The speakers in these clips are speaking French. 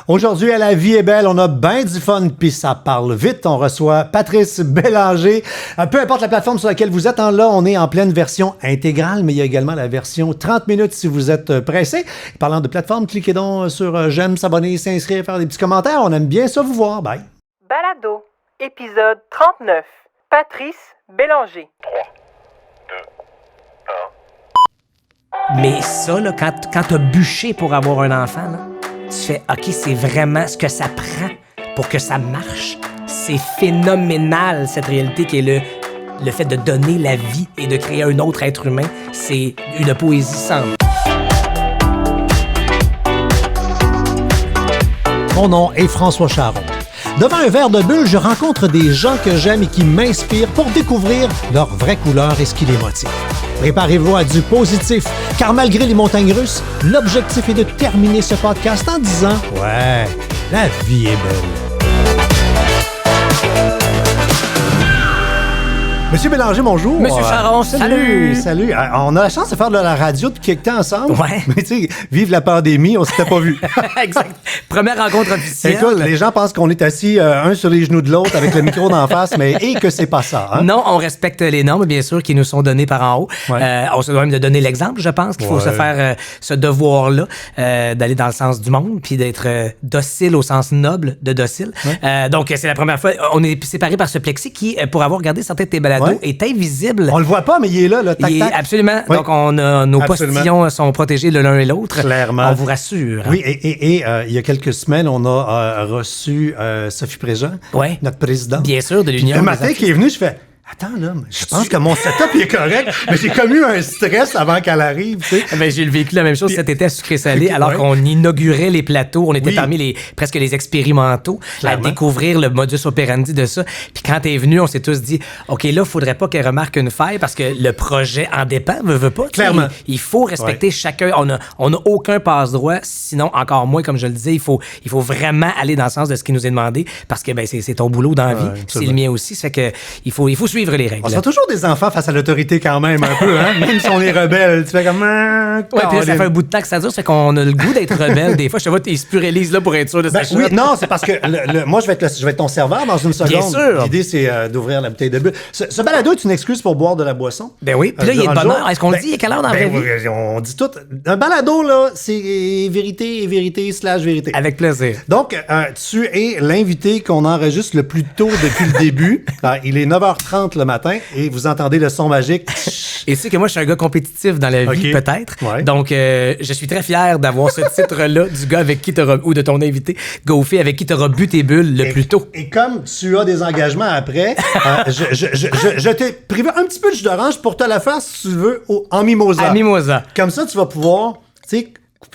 Aujourd'hui, à La Vie est belle, on a ben du fun, puis ça parle vite. On reçoit Patrice Bélanger. Peu importe la plateforme sur laquelle vous êtes, là, on est en pleine version intégrale, mais il y a également la version 30 minutes si vous êtes pressé. Parlant de plateforme, cliquez donc sur j'aime, s'abonner, s'inscrire, faire des petits commentaires. On aime bien ça vous voir. Bye. Balado, épisode 39. Patrice Bélanger. 3, 2, 1. Mais ça, là, quand t'as bûché pour avoir un enfant, là, tu fais « OK, c'est vraiment ce que ça prend pour que ça marche. » C'est phénoménal, cette réalité qui est le fait de donner la vie et de créer un autre être humain. C'est une poésie sans mots. Mon nom est François Charon. Devant un verre de bulle, je rencontre des gens que j'aime et qui m'inspirent pour découvrir leur vraie couleur et ce qui les motive. Préparez-vous à du positif, car malgré les montagnes russes, l'objectif est de terminer ce podcast en disant « Ouais, la vie est belle ». Monsieur Bélanger, bonjour. Monsieur Charon, salut. Salut. On a la chance de faire de la radio depuis quelque temps ensemble. Ouais. Mais tu sais, vive la pandémie, on s'était pas vus. Exact. Première rencontre officielle. Écoute, les gens pensent qu'on est assis un sur les genoux de l'autre avec le micro d'en face, mais que c'est pas ça. Hein? Non, on respecte les normes, bien sûr, qui nous sont données par en haut. Ouais. On se doit même de donner l'exemple, je pense, qu'il faut se faire ce devoir-là, d'aller dans le sens du monde, puis d'être docile au sens noble de docile. Ouais. Donc, c'est la première fois. On est séparés par ce plexi qui, pour avoir regardé certains de tes balados, est invisible. On le voit pas, mais il est là, tac, tac. Absolument. Oui. Donc, nos postillons sont protégés de l'un et l'autre. Clairement. On vous rassure. Oui, et il y a quelques semaines, on a reçu Sophie Préjean, notre présidente. Bien sûr, de l'Union. Le matin qui est venu, je fais... Attends, là, je pense que mon setup il est correct, mais j'ai comme eu un stress avant qu'elle arrive, tu sais. Ben, j'ai vécu la même chose cet été à Sucré-Salé, alors qu'on inaugurait les plateaux. On était parmi presque les expérimentaux à découvrir le modus operandi de ça. Puis quand t'es venu, on s'est tous dit, OK, là, faudrait pas qu'elle remarque une faille parce que le projet en dépend, veut pas. Clairement. Il faut respecter chacun. On a aucun passe-droit, sinon, encore moins, comme je le disais, il faut vraiment aller dans le sens de ce qui nous est demandé parce que, ben, c'est ton boulot dans la vie. C'est le mien aussi. Ça fait que il faut suivre les règles. On sera toujours des enfants face à l'autorité quand même, un peu, hein? Même si on est rebelle. Tu fais comme... puis là, ça fait un bout de temps que ça dure, c'est qu'on a le goût d'être rebelle. Des fois, je te vois, t'es spurélise là pour être sûr de ça. Oui, non, c'est parce que moi, je vais être ton serveur dans une seconde. Bien sûr. L'idée, c'est d'ouvrir la bouteille de bulle. Ce balado est une excuse pour boire de la boisson. Ben oui. Puis là, il est de bonne heure. Est-ce qu'on le dit? Il est quelle heure dans la vraie vie? Oui, on dit tout. Un balado, là, c'est vérité et vérité/vérité. Avec plaisir. Donc, tu es l'invité qu'on enregistre le plus tôt depuis le début. Il est 9h30 le matin et vous entendez le son magique. Et tu sais que moi, je suis un gars compétitif dans la vie, peut-être. Ouais. Donc, je suis très fier d'avoir ce titre-là du gars avec qui ou de ton invité, Gaufé, avec qui t'auras bu tes bulles le plus tôt. Et comme tu as des engagements après, je t'ai privé un petit peu de jus d'orange pour te la faire, si tu veux, en mimosa. À mimosa. Comme ça, tu vas pouvoir, tu sais,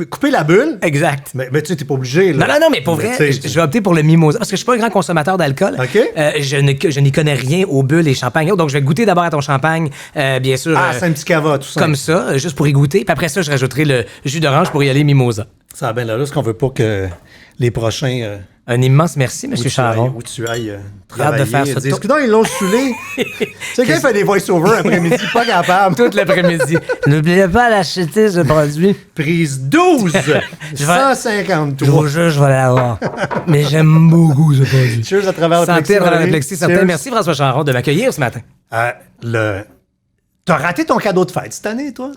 couper la bulle. Exact. Mais tu sais, t'es pas obligé, là. Non, mais pour vrai, je vais opter pour le mimosa parce que je suis pas un grand consommateur d'alcool. OK. Je n'y connais rien aux bulles et champagne. Donc, je vais goûter d'abord à ton champagne, bien sûr. C'est un petit cava, tout ça. Comme ça, juste pour y goûter. Puis après ça, je rajouterai le jus d'orange pour y aller mimosa. Ça va bien là, ce qu'on veut pas que les prochains... Un immense merci, M. Charon. Où tu ailles Hâte de faire ça. Est-ce que ils l'ont saulé? Tu sais, quand il fait des voice-overs après-midi, pas capable. Tout l'après-midi. N'oubliez pas d'acheter ce produit. Prise 12! 153. Je vous jure, je vais l'avoir. Mais j'aime beaucoup ce produit. Cheers à travers le plexi. Santé à travers le plexi, certain. Merci François Charon de m'accueillir ce matin. T'as raté ton cadeau de fête cette année, toi?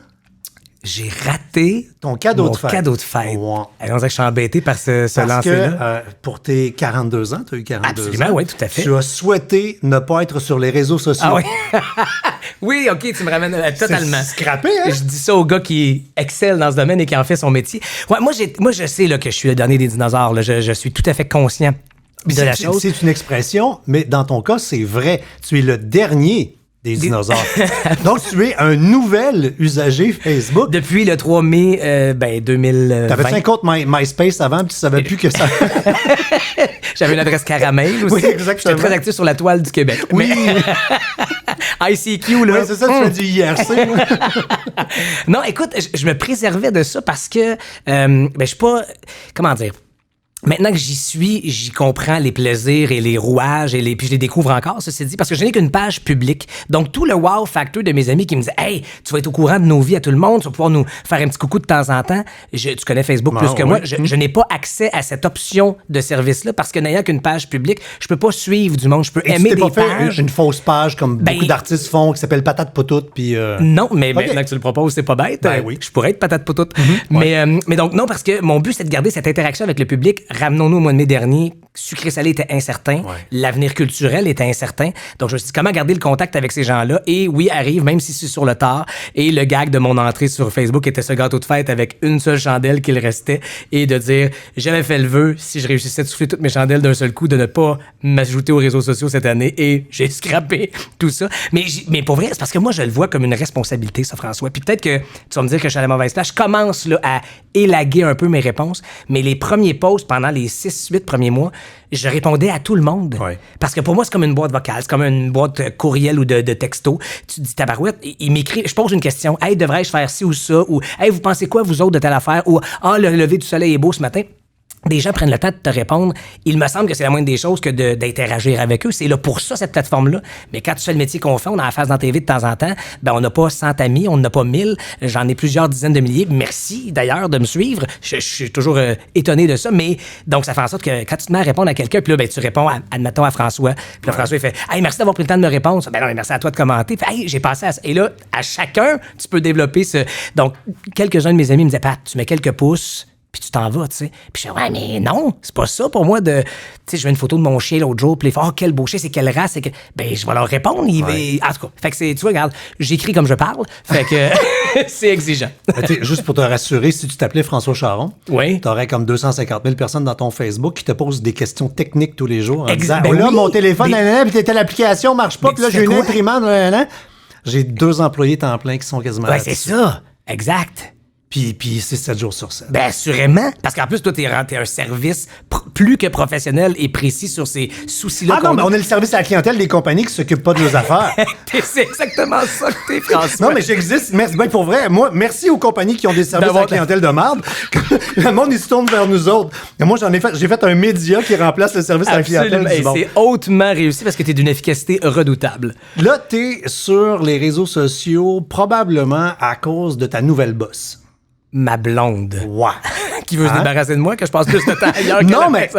J'ai raté ton cadeau de fête. Cadeau de fête. Ouais. On dirait que je suis embêté par ce lancer-là. Parce que pour tes 42 ans, tu as eu 42 Absolument, ans. oui, tout à fait. Tu as souhaité ne pas être sur les réseaux sociaux. Ah oui? Oui, OK, tu me ramènes totalement. C'est scrappé, hein? Je dis ça au gars qui excelle dans ce domaine et qui en fait son métier. Ouais, moi, je sais là, que je suis le dernier des dinosaures. Là. Je suis tout à fait conscient de la chose. C'est une expression, mais dans ton cas, c'est vrai. Tu es le dernier des dinosaures. Donc, tu es un nouvel usager Facebook. Depuis le 3 mai 2020. T'avais-tu un compte MySpace avant, puis tu savais plus que ça... J'avais une adresse caramel aussi. Oui, exactement. J'étais très actif sur la toile du Québec. Oui. ICQ, là. Oui, c'est ça, tu fais du IRC. Non, écoute, je me préservais de ça parce que, je suis pas... Comment dire? Maintenant que j'y suis, j'y comprends les plaisirs et les rouages puis je les découvre encore, ceci dit, parce que je n'ai qu'une page publique. Donc, tout le wow factor de mes amis qui me disent « Hey, tu vas être au courant de nos vies à tout le monde, tu vas pouvoir nous faire un petit coucou de temps en temps. » Tu connais Facebook plus que moi. Je n'ai pas accès à cette option de service-là parce que n'ayant qu'une page publique, je peux pas suivre du monde. Je peux aimer des pages. Tu t'es pas fait une fausse page comme beaucoup d'artistes font qui s'appelle Patate Poutoute, puis... Non, mais maintenant que tu le proposes, c'est pas bête. Oui. Je pourrais être Patate Poutoute. Mais donc, non, parce que mon but, c'est de garder cette interaction avec le public. Ramenons-nous au mois de mai dernier, sucré-salé était incertain, l'avenir culturel était incertain. Donc, je me suis dit, comment garder le contact avec ces gens-là? Et oui, arrive, même si c'est sur le tard. Et le gag de mon entrée sur Facebook était ce gâteau de fête avec une seule chandelle qu'il restait et de dire, j'avais fait le vœu, si je réussissais à souffler toutes mes chandelles d'un seul coup, de ne pas m'ajouter aux réseaux sociaux cette année. Et j'ai scrappé tout ça. Mais pour vrai, c'est parce que moi, je le vois comme une responsabilité, ça, François. Puis peut-être que tu vas me dire que je suis à la mauvaise place. Je commence là, à élaguer un peu mes réponses, mais les premiers posts pendant les 6-8 premiers mois, je répondais à tout le monde. Parce que pour moi, c'est comme une boîte vocale, c'est comme une boîte courriel ou de texto. Tu dis tabarouette, il m'écrit, je pose une question. Hey, devrais-je faire ci ou ça? Ou hey, vous pensez quoi, vous autres, de telle affaire? Ou ah, le lever du soleil est beau ce matin. Des gens prennent le temps de te répondre. Il me semble que c'est la moindre des choses que d'interagir avec eux. C'est là pour ça, cette plateforme-là. Mais quand tu fais le métier qu'on fait, on a la face dans la TV de temps en temps, ben on n'a pas 100 amis, on n'a pas 1000. J'en ai plusieurs dizaines de milliers. Merci, d'ailleurs, de me suivre. Je suis toujours étonné de ça. Mais donc, ça fait en sorte que quand tu te mets à répondre à quelqu'un, puis là, ben, tu réponds, admettons, à François. Puis là, François, il fait « Hey, merci d'avoir pris le temps de me répondre. » Ben non, merci à toi de commenter. Puis, hey, j'ai passé à ça. Et là, à chacun, tu peux développer ce... Donc, quelques-uns de mes amis me disaient « Pat, tu mets quelques pouces. » Puis tu t'en vas, tu sais. Puis je dis, ouais, mais non, c'est pas ça pour moi de... Tu sais, je veux une photo de mon chien l'autre jour, puis ils font, oh, quel beau chien, c'est quelle race, ben, je vais leur répondre. En tout cas, fait que c'est, tu vois, regarde, j'écris comme je parle, fait que c'est exigeant. Juste pour te rassurer, si tu t'appelais François Charon, t'aurais comme 250 000 personnes dans ton Facebook qui te posent des questions techniques tous les jours en disant, là, mon téléphone, puis telle application marche pas, puis là, j'ai une imprimante, j'ai 2 employés temps plein qui sont quasiment... Ouais, c'est ça, exact. Puis c'est 7 jours sur 7. Ben assurément, parce qu'en plus, toi, t'es un service plus que professionnel et précis sur ces soucis-là. Ah non, mais on est le service à la clientèle des compagnies qui s'occupent pas de nos affaires. C'est exactement ça que t'es, François. Non, mais j'existe. Merci, ben pour vrai, moi, merci aux compagnies qui ont des services à la clientèle de marde. Le monde, il se tourne vers nous autres. Et moi, j'ai fait un média qui remplace le service à la clientèle du monde. C'est hautement réussi parce que t'es d'une efficacité redoutable. Là, t'es sur les réseaux sociaux probablement à cause de ta nouvelle boss. Ma blonde. Ouais. Qui veut se débarrasser de moi, que je passe plus de temps ailleurs que non, mais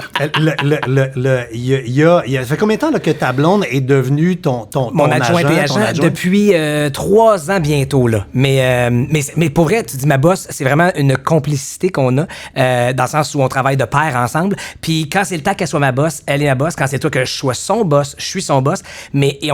il a fait combien de temps là, que ta blonde est devenue ton mon adjoint et agent depuis 3 ans bientôt. Là. Mais pour vrai, tu dis ma boss, c'est vraiment une complicité qu'on a dans le sens où on travaille de pair ensemble. Puis quand c'est le temps qu'elle soit ma boss, elle est ma boss. Quand c'est toi que je sois son boss, je suis son boss. Et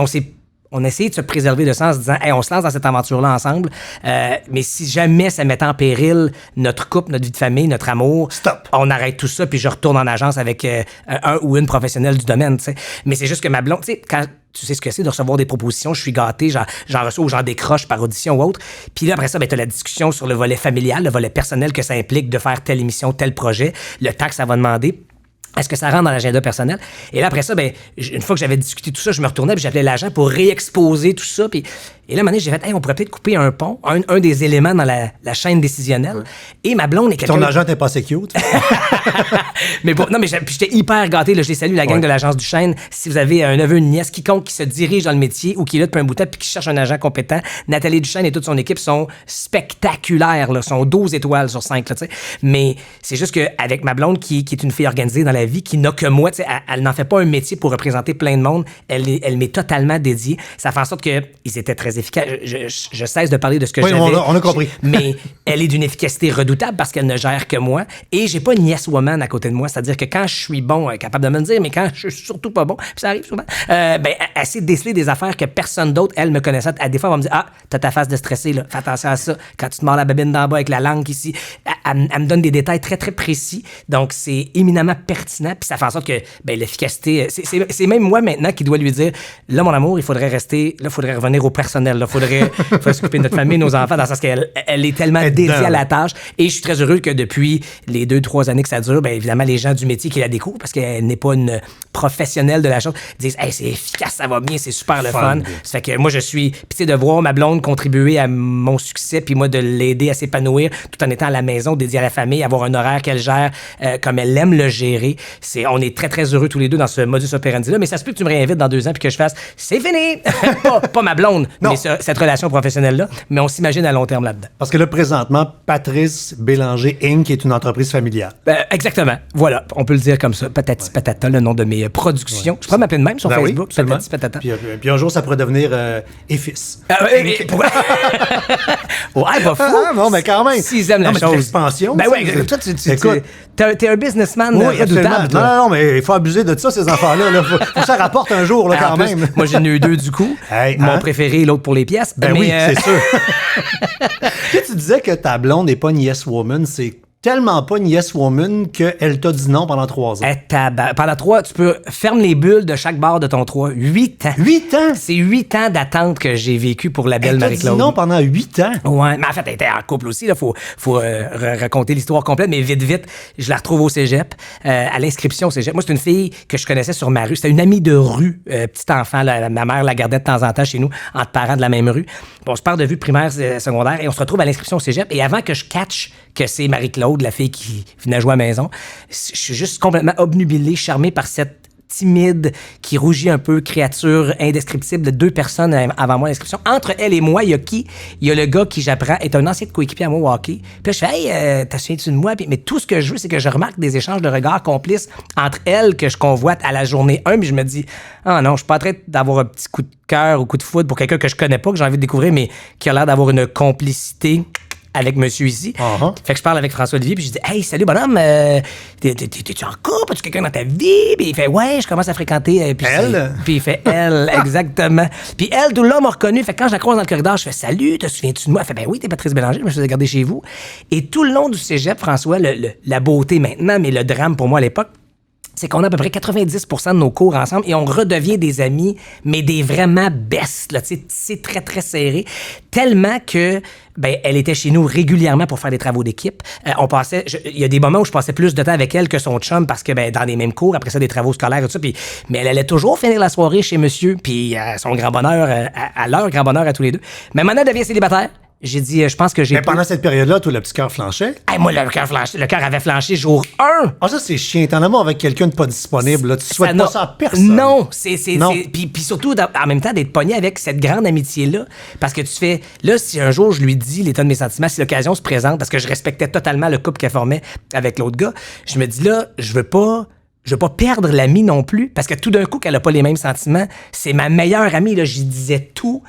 on a essayé de se préserver de ça en se disant, hey, on se lance dans cette aventure-là ensemble. Mais si jamais ça mettait en péril notre couple, notre vie de famille, notre amour, stop. On arrête tout ça puis je retourne en agence avec un ou une professionnelle du domaine. T'sais. Mais c'est juste que ma blonde, tu sais, quand tu sais ce que c'est de recevoir des propositions, je suis gâté, j'en reçois ou j'en décroche par audition ou autre. Puis là, après ça, ben, t'as la discussion sur le volet familial, le volet personnel que ça implique de faire telle émission, tel projet, le temps que ça va demander. Est-ce que ça rentre dans l'agenda personnel? Et là, après ça, ben, une fois que j'avais discuté tout ça, je me retournais puis j'appelais l'agent pour réexposer tout ça. Puis, et là, à un moment donné, j'ai fait, hey, on pourrait peut-être couper un pont, un des éléments dans la chaîne décisionnelle. Ouais. Et ma blonde est quelqu'un... Ton agent t'es pas assez cute. Mais bon, non, mais j'étais hyper gâté. Là, je les salue, la gang de l'agence du Chêne. Si vous avez un neveu, une nièce, quiconque qui se dirige dans le métier ou qui est là depuis un bout de temps puis qui cherche un agent compétent, Nathalie Duchesne et toute son équipe sont spectaculaires. Là, sont 12 étoiles sur 5. Là, mais c'est juste qu'avec ma blonde, qui est une fille organisée dans la vie, qui n'a que moi, elle n'en fait pas un métier pour représenter plein de monde. Elle m'est totalement dédiée. Ça fait en sorte qu'ils étaient très efficaces. Je cesse de parler de ce que j'avais. On a compris. Mais elle est d'une efficacité redoutable parce qu'elle ne gère que moi. Et j'ai pas une yes woman à côté de moi. C'est-à-dire que quand je suis bon, elle est capable de me le dire, mais quand je suis surtout pas bon, puis ça arrive souvent, elle essaie de déceler des affaires que personne d'autre, elle me connaissait. Des fois, elle va me dire, ah, t'as ta face de stressé, là. Fais attention à ça. Quand tu te mords la babine d'en bas avec la langue ici, elle me donne des détails très, très précis. Donc, c'est éminemment pertinent. Puis ça fait en sorte que l'efficacité, c'est même moi maintenant qui dois lui dire, là, mon amour, il faudrait revenir au personnel personnel. Il faudrait s'occuper de notre famille, nos enfants, dans le sens qu'elle est tellement dédiée à la tâche. Et je suis très heureux que depuis les 2-3 années que ça dure, bien évidemment, les gens du métier qui la découvrent, parce qu'elle n'est pas une professionnelle de la chose, disent hey, c'est efficace, ça va bien, c'est super le fun. Ça fait que moi, je suis pitié de voir ma blonde contribuer à mon succès, puis moi, de l'aider à s'épanouir tout en étant à la maison, dédiée à la famille, avoir un horaire qu'elle gère comme elle aime le gérer. On est très, très heureux tous les deux dans ce modus operandi-là, mais ça se peut que tu me réinvites dans 2 ans puis que je fasse « c'est fini! » pas ma blonde, mais cette relation professionnelle-là, mais on s'imagine à long terme là-dedans. Parce que là, présentement, Patrice Bélanger Inc. est une entreprise familiale. Exactement. Voilà, on peut le dire comme ça. Patati Patata, le nom de mes productions. Je pourrais m'appeler de même sur Facebook. Oui, Patati Patata. Puis un jour, ça pourrait devenir EFIS. Ouais, pas fou. Non, mais quand même. S'ils aiment la chose. Expansion. Ben ouais, toi, t'es un businessman redoutable. Non, mais il faut abuser de ça, ces enfants-là. Faut que ça rapporte un jour, là, quand même. Moi, j'en ai eu 2 du coup. Hey, Mon préféré, l'autre pour les pièces. Ben oui, c'est sûr. Tu disais que ta blonde n'est pas une yes woman, c'est tellement pas une yes woman qu'elle t'a dit non pendant 3 ans. Pendant 3, tu peux ferme les bulles de chaque barre de ton 3. 8 ans. 8 ans? C'est 8 ans d'attente que j'ai vécu pour la belle Marie-Claude. Elle t'a dit non pendant 8 ans? Ouais, mais en fait, elle était en couple aussi. Il faut raconter l'histoire complète, mais vite, je la retrouve au cégep, à l'inscription au cégep. Moi, c'est une fille que je connaissais sur ma rue. C'était une amie de rue, petit enfant. Ma mère la gardait de temps en temps chez nous, entre parents de la même rue. Bon, on se part de vue primaire, secondaire, et on se retrouve à l'inscription au cégep. Et avant que je catch que c'est Marie-Claude, la fille qui venait jouer à la maison, je suis juste complètement obnubilé, charmé par cette timide, qui rougit un peu, créature indescriptible de 2 personnes avant moi à l'inscription. Entre elle et moi, il y a qui? Il y a le gars qui, j'apprends, est un ancien coéquipier à moi au hockey. Puis là, je fais « Hey, t'as souviens-tu de moi? » Mais tout ce que je veux, c'est que je remarque des échanges de regards complices entre elle, que je convoite à la journée 1, puis je me dis « Ah non, je suis pas en train d'avoir un petit coup de cœur ou coup de foudre pour quelqu'un que je connais pas, que j'ai envie de découvrir, mais qui a l'air d'avoir une complicité avec monsieur ici. Uh-huh. Fait que je parle avec François-Olivier, puis je dis « Hey, salut bonhomme, t'es-tu en couple? As-tu quelqu'un dans ta vie? » Puis il fait « Ouais, je commence à fréquenter. » Elle? Puis il fait « Elle, exactement. » Puis elle, tout le long, m'a reconnu. Fait que quand je la croise dans le corridor, je fais « Salut, te souviens-tu de moi? » Elle fait « Ben oui, t'es Patrice Bélanger, je me suis regardé chez vous. » Et tout le long du cégep, François, la beauté maintenant, mais le drame pour moi à l'époque, c'est qu'on a à peu près 90% de nos cours ensemble et on redevient des amis, mais des vraiment bestes, là, tu sais, c'est très, très serré. Tellement que, ben, elle était chez nous régulièrement pour faire des travaux d'équipe. Il y a des moments où je passais plus de temps avec elle que son chum parce que, ben, dans les mêmes cours, après ça, des travaux scolaires et tout ça, mais elle allait toujours finir la soirée chez monsieur, puis à son grand bonheur, à leur grand bonheur à tous les deux. Mais maintenant, elle devient célibataire. J'ai dit, je pense que j'ai... Mais pendant cette période-là, toi, le petit cœur flanchait? Hey, moi, le cœur avait flanché jour 1. Ah, ça, c'est chiant. T'en as marre avec quelqu'un de pas disponible. Là. Tu souhaites pas ça à personne. Non, Puis surtout, en même temps, d'être pogné avec cette grande amitié-là. Parce que tu fais... Là, si un jour, je lui dis l'état de mes sentiments, si l'occasion se présente, parce que je respectais totalement le couple qu'elle formait avec l'autre gars, je me dis là, je veux pas perdre l'amie non plus, parce que tout d'un coup, qu'elle a pas les mêmes sentiments, c'est ma meilleure amie, là, j'y disais tout,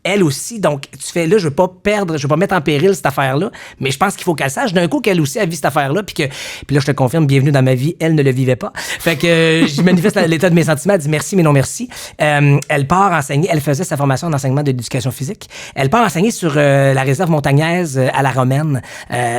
elle aussi. Donc, tu fais là, je veux pas mettre en péril cette affaire-là, mais je pense qu'il faut qu'elle sache d'un coup qu'elle aussi a vu cette affaire-là, puis là, je te confirme, bienvenue dans ma vie, elle ne le vivait pas. Fait que je manifeste l'état de mes sentiments, elle dit merci, mais non merci. Elle part enseigner, elle faisait sa formation en enseignement d'éducation physique. Elle part enseigner sur la réserve montagnaise à la Romaine.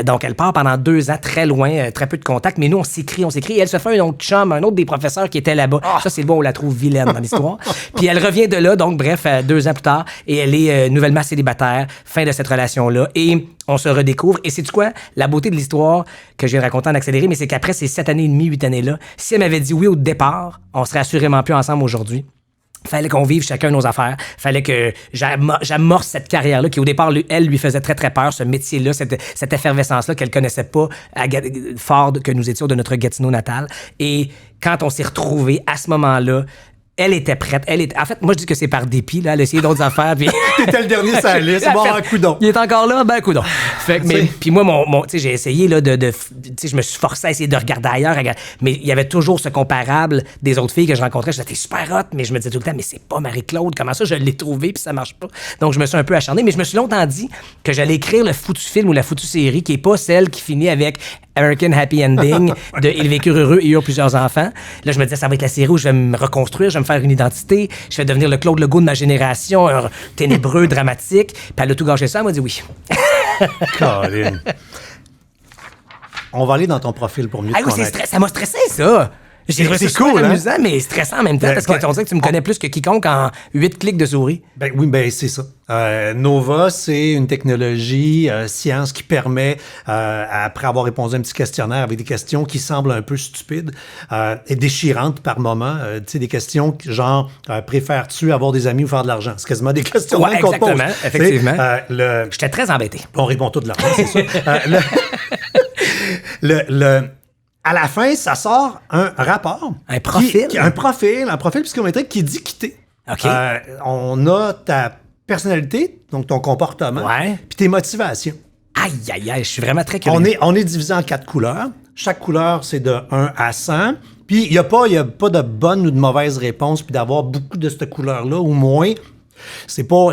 Donc, elle part pendant 2 ans, très loin, très peu de contact, mais nous, on s'écrit, et elle se fait un autre chum, un autre des professeurs qui était là-bas. Ça, c'est bon, on la trouve vilaine dans l'histoire. Puis elle revient de là, donc, bref, 2 ans plus tard, et elle est nouvellement célibataire, fin de cette relation-là, et on se redécouvre. Et c'est quoi? La beauté de l'histoire que je viens de raconter en accéléré, mais c'est qu'après ces 7 années et demie, 8 années-là, si elle m'avait dit oui au départ, on serait assurément plus ensemble aujourd'hui. Fallait qu'on vive chacun nos affaires. Fallait que j'amorce cette carrière-là qui, au départ, elle lui faisait très, très peur, ce métier-là, cette effervescence-là qu'elle connaissait pas fort que nous étions de notre Gatineau natal. Et quand on s'est retrouvés à ce moment-là, elle était prête. En fait, moi, je dis que c'est par dépit. Là, elle a essayé d'autres affaires. Puis... T'étais le dernier sur la liste. Bon, un coudon. Il est encore là? Ben, coudon. Fait que, mais, puis moi, j'ai essayé, là, je me suis forcé à essayer de regarder ailleurs. Mais il y avait toujours ce comparable des autres filles que je rencontrais. J'étais super hot, mais je me disais tout le temps, mais c'est pas Marie-Claude. Comment ça, je l'ai trouvée, puis ça marche pas? Donc, je me suis un peu acharné. Mais je me suis longtemps dit que j'allais écrire le foutu film ou la foutue série qui est pas celle qui finit avec American Happy Ending de Ils vécurent heureux et eurent plusieurs enfants. Là, je me disais, ça va être la série où je vais me reconstruire, je vais me faire une identité, je vais devenir le Claude Legault de ma génération, un ténébreux, dramatique. Puis elle a tout gâché ça, elle m'a dit oui. Colin. On va aller dans ton profil pour mieux te connaître. Ça m'a stressé, ça. J'ai trouvé ça C'est cool, super hein? amusant, mais stressant en même temps, parce qu'on dirait que tu me connais plus que quiconque en 8 clics de souris. Ben oui, ben c'est ça. Nova, c'est une technologie science qui permet, après avoir répondu à un petit questionnaire avec des questions qui semblent un peu stupides et déchirantes par moment, tu sais, des questions genre préfères-tu avoir des amis ou faire de l'argent? C'est quasiment des questions Ouais, qu'on te pose. exactement, effectivement. Le, J'étais très embêté. On répond tout de l'argent, c'est ça. À la fin, ça sort un rapport. Un profil? Un profil psychométrique qui dit quitter. OK. On a ta personnalité, donc ton comportement, Ouais. puis tes motivations. Aïe, aïe, aïe, je suis vraiment très curieux. On est divisé en 4 couleurs. Chaque couleur, c'est de 1 à 100. Puis, il n'y a pas de bonne ou de mauvaise réponse. Puis d'avoir beaucoup de cette couleur-là ou moins, c'est pas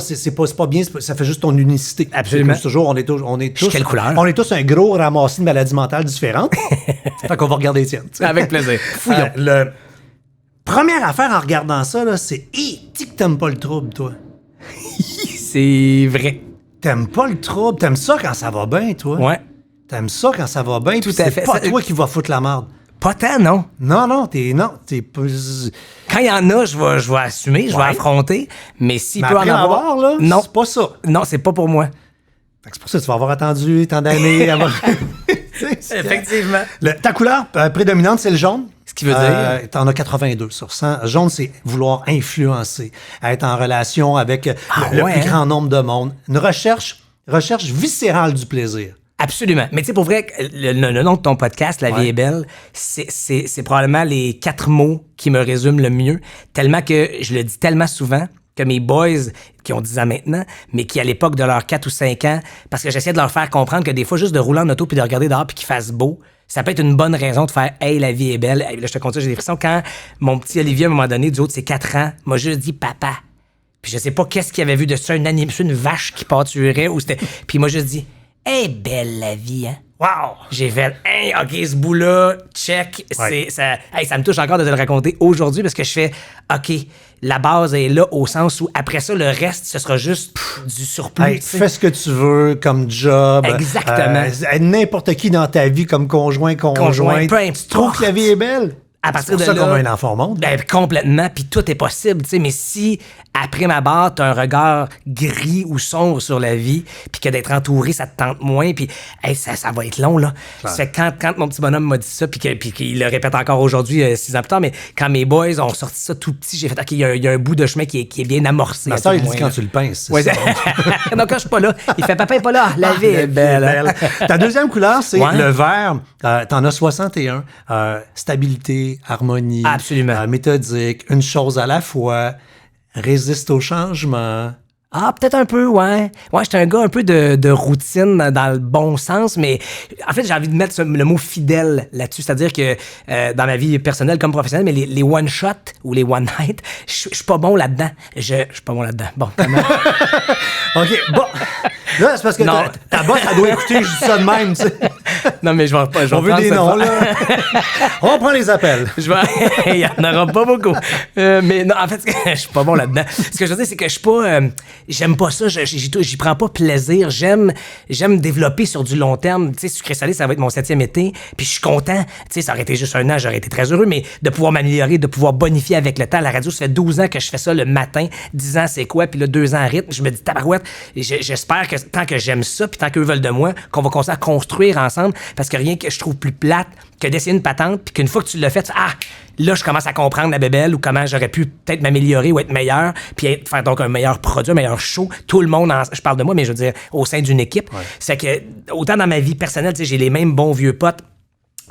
bien. Ça fait juste ton unicité. Absolument. C'est toujours, on est tous... Quelle couleur? On est tous un gros ramassis de maladies mentales différentes. Fait qu'on va regarder les tiennes. tu sais. Avec plaisir. Fouillons. Le première affaire en regardant ça, là, c'est « dis que t'aimes pas le trouble, toi. » C'est vrai. T'aimes pas le trouble. T'aimes ça quand ça va bien, toi. Ouais. T'aimes ça quand ça va bien. Tout puis à c'est fait. pas Ça- toi qui vas foutre la merde. Pas tant, non. Non, t'es pas... Quand il y en a, je vais assumer, je vais Ouais. affronter. Mais s'il Mais peut en après avoir, là, non. c'est pas ça. Non, c'est pas pour moi. Fait que c'est pour ça que tu vas avoir attendu tant d'années avant... Effectivement. Ta couleur prédominante, c'est le jaune. Ce qui veut dire? T'en as 82 sur 100. Jaune, c'est vouloir influencer, être en relation avec le ouais, plus hein? grand nombre de monde. Une recherche viscérale du plaisir. Absolument. Mais tu sais, pour vrai, le nom de ton podcast, La vie est belle, c'est probablement les 4 mots qui me résument le mieux, tellement que je le dis tellement souvent que mes boys, qui ont 10 ans maintenant, mais qui à l'époque de leurs 4 ou 5 ans, parce que j'essaie de leur faire comprendre que des fois, juste de rouler en auto puis de regarder dehors puis qu'il fasse beau, ça peut être une bonne raison de faire « Hey, la vie est belle ». Là, je te compte ça, j'ai des frissons. Quand mon petit Olivier, à un moment donné, du haut de ses 4 ans, m'a juste dit « Papa ». Puis je sais pas qu'est-ce qu'il avait vu de ça, une vache qui pâturait, ou c'était... Puis il m'a juste dit « Hey, belle la vie, hein ». Wow! J'ai fait, hey, OK, ce bout-là, check. Ouais. Ça me touche encore de te le raconter aujourd'hui parce que je fais, OK, la base est là au sens où après ça, le reste, ce sera juste du surplus. Hey, tu sais. fais ce que tu veux comme job. Exactement. N'importe qui dans ta vie comme conjointe. Peu importe. Tu trouves que la vie est belle? À partir c'est pour de ça là, qu'on a un enfant au monde. Ben, complètement, puis tout est possible, tu sais, mais si, après ma barre, t'as un regard gris ou sombre sur la vie, puis que d'être entouré, ça te tente moins, puis hey, ça va être long, là. C'est quand mon petit bonhomme m'a dit ça, puis qu'il le répète encore aujourd'hui, 6 ans plus tard, mais quand mes boys ont sorti ça tout petit, j'ai fait, OK, il y a un bout de chemin qui est bien amorcé. Ma à soeur, tout il le dit moins, quand tu le pinces. c'est Ouais, ça. non, quand je suis pas là, il fait, papa est pas là, la vie est belle. hein. Ta deuxième couleur, c'est Ouais. le vert. T'en as 61. Stabilité, harmonie. Absolument. Méthodique, une chose à la fois. Résiste au changement. Ah, peut-être un peu, ouais. Ouais, j'étais un gars un peu de routine dans le bon sens, mais en fait, j'ai envie de mettre le mot fidèle là-dessus. C'est-à-dire que dans ma vie personnelle comme professionnelle, mais les one-shot ou les one-night, je suis pas bon là-dedans. Je suis pas bon là-dedans. Bon, comment? OK, bon. Là, c'est parce que Non. ta boss, elle doit écouter, je dis ça de même, tu sais. Non, mais je vais pas. On veut des noms, là. On prend les appels. Il y en aura pas beaucoup. Mais non, en fait, je suis pas bon là-dedans. Ce que je veux dire, c'est que je suis pas... j'aime pas ça. J'y prends pas plaisir. J'aime développer sur du long terme. Tu sais, sucré salé, ça va être mon 7e été. Puis je suis content. Tu sais, ça aurait été juste un an, j'aurais été très heureux. Mais de pouvoir m'améliorer, de pouvoir bonifier avec le temps. La radio, ça fait 12 ans que je fais ça le matin. 10 ans, c'est quoi? Puis là, 2 ans à rythme. Je me dis, tabarouette, j'espère que tant que j'aime ça, puis tant qu'eux veulent de moi, qu'on va commencer à construire ensemble. Parce que rien que je trouve plus plate que d'essayer une patente, puis qu'une fois que tu l'as fait, tu fais, ah, là, je commence à comprendre la bébelle ou comment j'aurais pu peut-être m'améliorer ou être meilleur, puis faire donc un meilleur produit, un meilleur show. Tout le monde, je parle de moi, mais je veux dire, au sein d'une équipe. C'est que, autant dans ma vie personnelle, tu sais, j'ai les mêmes bons vieux potes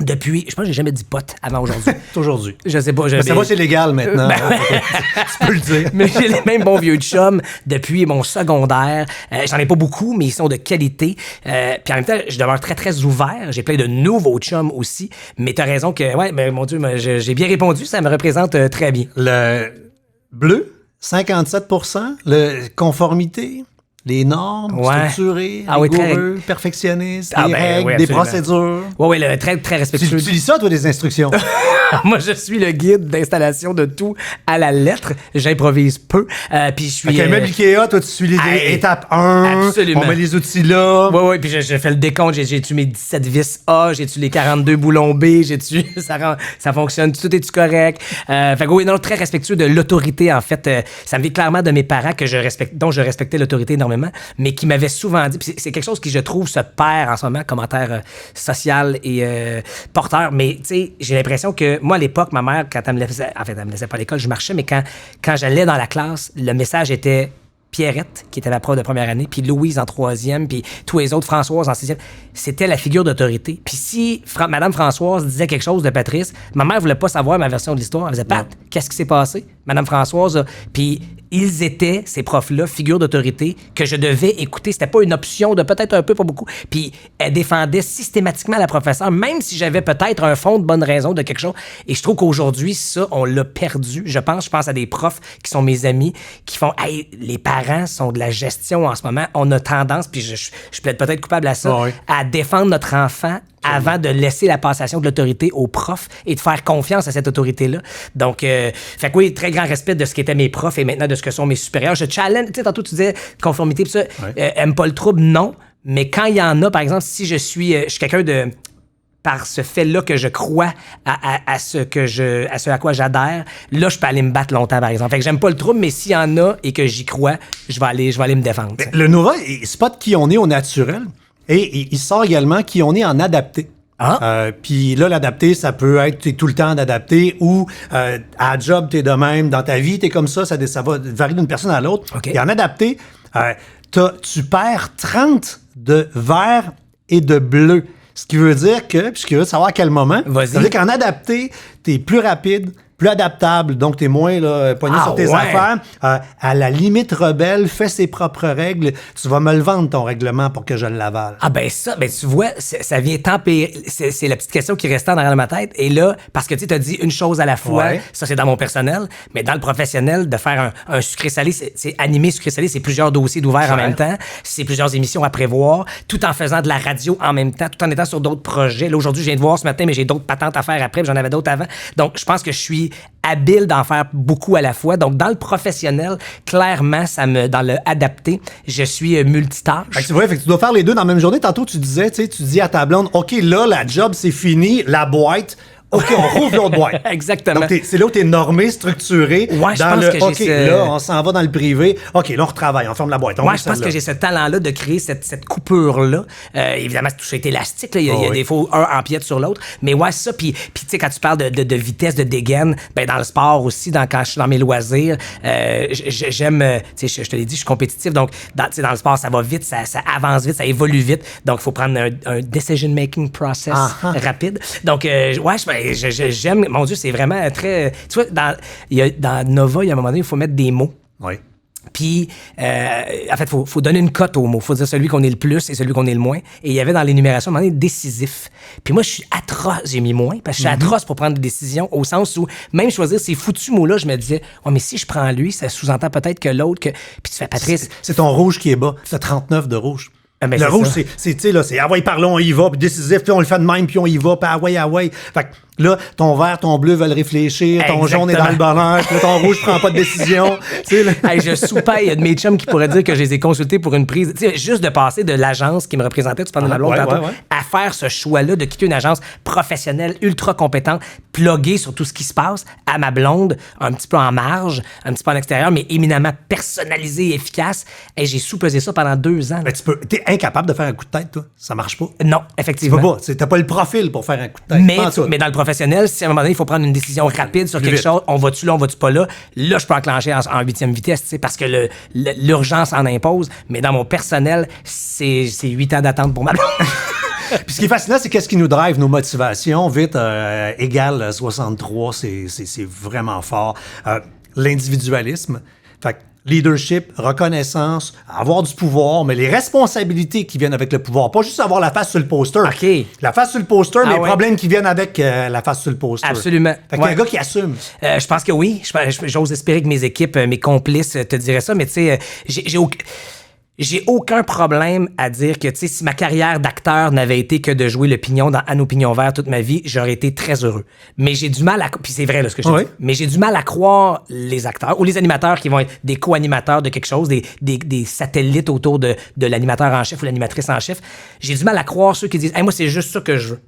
depuis, je pense que j'ai jamais dit pote avant aujourd'hui. C'est aujourd'hui. Je sais pas. Mais ça va, c'est légal maintenant. Ben, Tu peux le dire. mais j'ai les mêmes bons vieux chums depuis mon secondaire. J'en ai pas beaucoup, mais ils sont de qualité. Puis en même temps, je demeure très, très ouvert. J'ai plein de nouveaux chums aussi. Mais t'as raison que, ouais, mais mon Dieu, j'ai bien répondu. Ça me représente très bien. Le bleu, 57 le conformité, les normes, Ouais. structuré, Ah oui, très- rigoureux, perfectionniste, Ah des ben, règles, oui, des absolument. procédures. Ouais, très, très Tu respectueux. lis ça, toi, des instructions? Moi, je suis le guide d'installation de tout à la lettre. J'improvise peu. Puis je suis... Fait qu'un meuble Ikea, toi, tu suis les étapes 1. Absolument. On met les outils là. Oui, puis je fais le décompte. J'ai-tu mes 17 vis A? J'ai-tu les 42 boulons B? J'ai-tu... ça fonctionne? Tout est-tu correct? Fait que oui, non, très respectueux de l'autorité, en fait. Ça me vient clairement de mes parents dont je respectais l'autorité énormément, mais qui m'avaient souvent dit... Puis c'est quelque chose qui, je trouve, se perd en ce moment, commentaire social et porteur. Mais, tu sais, j'ai l'impression que moi, à l'époque, ma mère, quand elle me laissait... En fait, elle me laissait pas à l'école, je marchais, mais quand j'allais dans la classe, le message était... Pierrette, qui était ma prof de première année, puis Louise en troisième, puis tous les autres, Françoise en sixième, c'était la figure d'autorité. Puis si Madame Françoise disait quelque chose de Patrice, ma mère voulait pas savoir ma version de l'histoire. Elle disait, Pat, qu'est-ce qui s'est passé? Madame Françoise, puis ils étaient, ces profs-là, figures d'autorité que je devais écouter. C'était pas une option de peut-être un peu, pas beaucoup. Puis elle défendait systématiquement la professeure, même si j'avais peut-être un fond de bonne raison de quelque chose. Et je trouve qu'aujourd'hui, ça, on l'a perdu. Je pense à des profs qui sont mes amis, qui font, hey, les parents sont de la gestion en ce moment. On a tendance, puis je plaide peut-être coupable à ça, à défendre notre enfant avant de laisser la passation de l'autorité aux profs et de faire confiance à cette autorité-là. Donc, fait que oui, très grand respect de ce qu'étaient mes profs et maintenant de ce que sont mes supérieurs. Je challenge, tu sais, tantôt tu disais conformité, pis ça, aime pas le trouble, non. Mais quand il y en a, par exemple, si je suis quelqu'un de... par ce fait-là que je crois à ce à quoi j'adhère, là, je peux aller me battre longtemps, par exemple. Fait que j'aime pas le trouble, mais s'il y en a et que j'y crois, je vais aller me défendre. Le Nova, il spot qui on est au naturel et il sort également qui on est en adapté. Puis là, l'adapté, ça peut être t'es tout le temps d'adapter ou à la job, t'es de même. Dans ta vie, t'es comme ça va varier d'une personne à l'autre. Okay. Et en adapté, tu perds 30 de vert et de bleu. Ce qui veut dire que, puis je suis curieux de savoir à quel moment, ça veut dire qu'en adapté, t'es plus rapide, plus adaptable, donc t'es moins là, poigné sur tes affaires. À la limite rebelle, fais ses propres règles. Tu vas me le vendre, ton règlement, pour que je l'avale. Ah ben ça, ben tu vois, ça vient tempérer. C'est la petite question qui restait dans ma tête. Et là, parce que tu t'as dit une chose à la fois, ça c'est dans mon personnel, mais dans le professionnel, de faire un sucré-salé, c'est animé sucré-salé, c'est plusieurs dossiers d'ouvert en même temps, c'est plusieurs émissions à prévoir, tout en faisant de la radio en même temps, tout en étant sur d'autres projets. Là, aujourd'hui, je viens de voir ce matin, mais j'ai d'autres patentes à faire après, puis j'en avais d'autres avant. Donc, je pense que je suis habile d'en faire beaucoup à la fois. Donc, dans le professionnel, clairement, dans le adapté, je suis multitâche. C'est vrai, fait que tu dois faire les deux dans la même journée. Tantôt, tu disais, tu dis à ta blonde, OK, là, la job, c'est fini, la boîte... OK, on rouvre l'autre boîte. Exactement. Donc, c'est là où t'es normé, structuré. Ouais, je dans pense le, que j'ai OK, là, on s'en va dans le privé. OK, là, on retravaille, on ferme la boîte. Moi, je pense que j'ai ce talent-là de créer cette coupure-là. Évidemment, tout ça est élastique. Là. Il y a des fois un empiète sur l'autre. Mais ouais, ça. Puis tu sais, quand tu parles de vitesse, de dégaine, ben dans le sport aussi, quand je suis dans mes loisirs, j'aime... Tu sais, je te l'ai dit, je suis compétitif. Donc, dans le sport, ça va vite, ça avance vite, ça évolue vite. Donc, il faut prendre un decision-making process rapide. Donc, ouais, j'aime... Mon Dieu, c'est vraiment très... Tu vois, dans Nova, il y a un moment donné, il faut mettre des mots. Oui. Puis, en fait, faut donner une cote aux mots. Faut dire celui qu'on est le plus et celui qu'on est le moins. Et il y avait dans l'énumération, à un moment donné, décisif. Puis moi, je suis atroce. J'ai mis moins parce que je suis atroce pour prendre des décisions au sens où, même choisir ces foutus mots-là, je me disais, oh, mais si je prends lui, ça sous-entend peut-être que l'autre... Puis tu fais, Patrice... C'est ton rouge qui est bas. C'est 39 de rouge. Ben, le rouge, c'est, tu sais, là, c'est, ah ouais, parlons, on y va, puis décisif, puis on le fait de même, puis on y va, puis ah ouais. Fait que là, ton vert, ton bleu veulent réfléchir, ton jaune est dans le bonheur, puis là, ton rouge prend pas de décision. Tu sais, hey, je soupais, il y a de mes chums qui pourraient dire que je les ai consultés pour une prise. Tu sais, juste de passer de l'agence qui me représentait, tu parlais de ma blonde tantôt, à faire ce choix-là de quitter une agence professionnelle, ultra compétente, pluguée sur tout ce qui se passe, à ma blonde, un petit peu en marge, un petit peu en extérieur, mais éminemment personnalisée et efficace. Et j'ai sous-pesé ça pendant 2 ans. Mais t'es incapable de faire un coup de tête, toi. Ça marche pas. Non, effectivement. Tu peux pas. T'as pas le profil pour faire un coup de tête. Mais dans le professionnel, si à un moment donné, il faut prendre une décision rapide sur quelque chose, on va-tu là, on va-tu pas là, là, je peux enclencher en 8e vitesse, tu sais, parce que l'urgence en impose. Mais dans mon personnel, c'est 8 ans d'attente pour ma blonde. Puis ce qui est fascinant, c'est qu'est-ce qui nous drive, nos motivations. Vite, égale 63, c'est vraiment fort. L'individualisme. Fait que leadership, reconnaissance, avoir du pouvoir, mais les responsabilités qui viennent avec le pouvoir. Pas juste avoir la face sur le poster. OK. La face sur le poster, mais les problèmes qui viennent avec la face sur le poster. Absolument. Fait qu'il y a un gars qui assume. Je pense que oui. J'ose espérer que mes équipes, mes complices te diraient ça, mais tu sais, J'ai aucun problème à dire que, tu sais, si ma carrière d'acteur n'avait été que de jouer le pignon dans Anne au pignon vert toute ma vie, j'aurais été très heureux. Mais j'ai du mal à... Puis c'est vrai, là, ce que je dis. Mais j'ai du mal à croire les acteurs ou les animateurs qui vont être des co-animateurs de quelque chose, des satellites autour de l'animateur en chef ou l'animatrice en chef. J'ai du mal à croire ceux qui disent « Hey, moi, c'est juste ça que je veux. »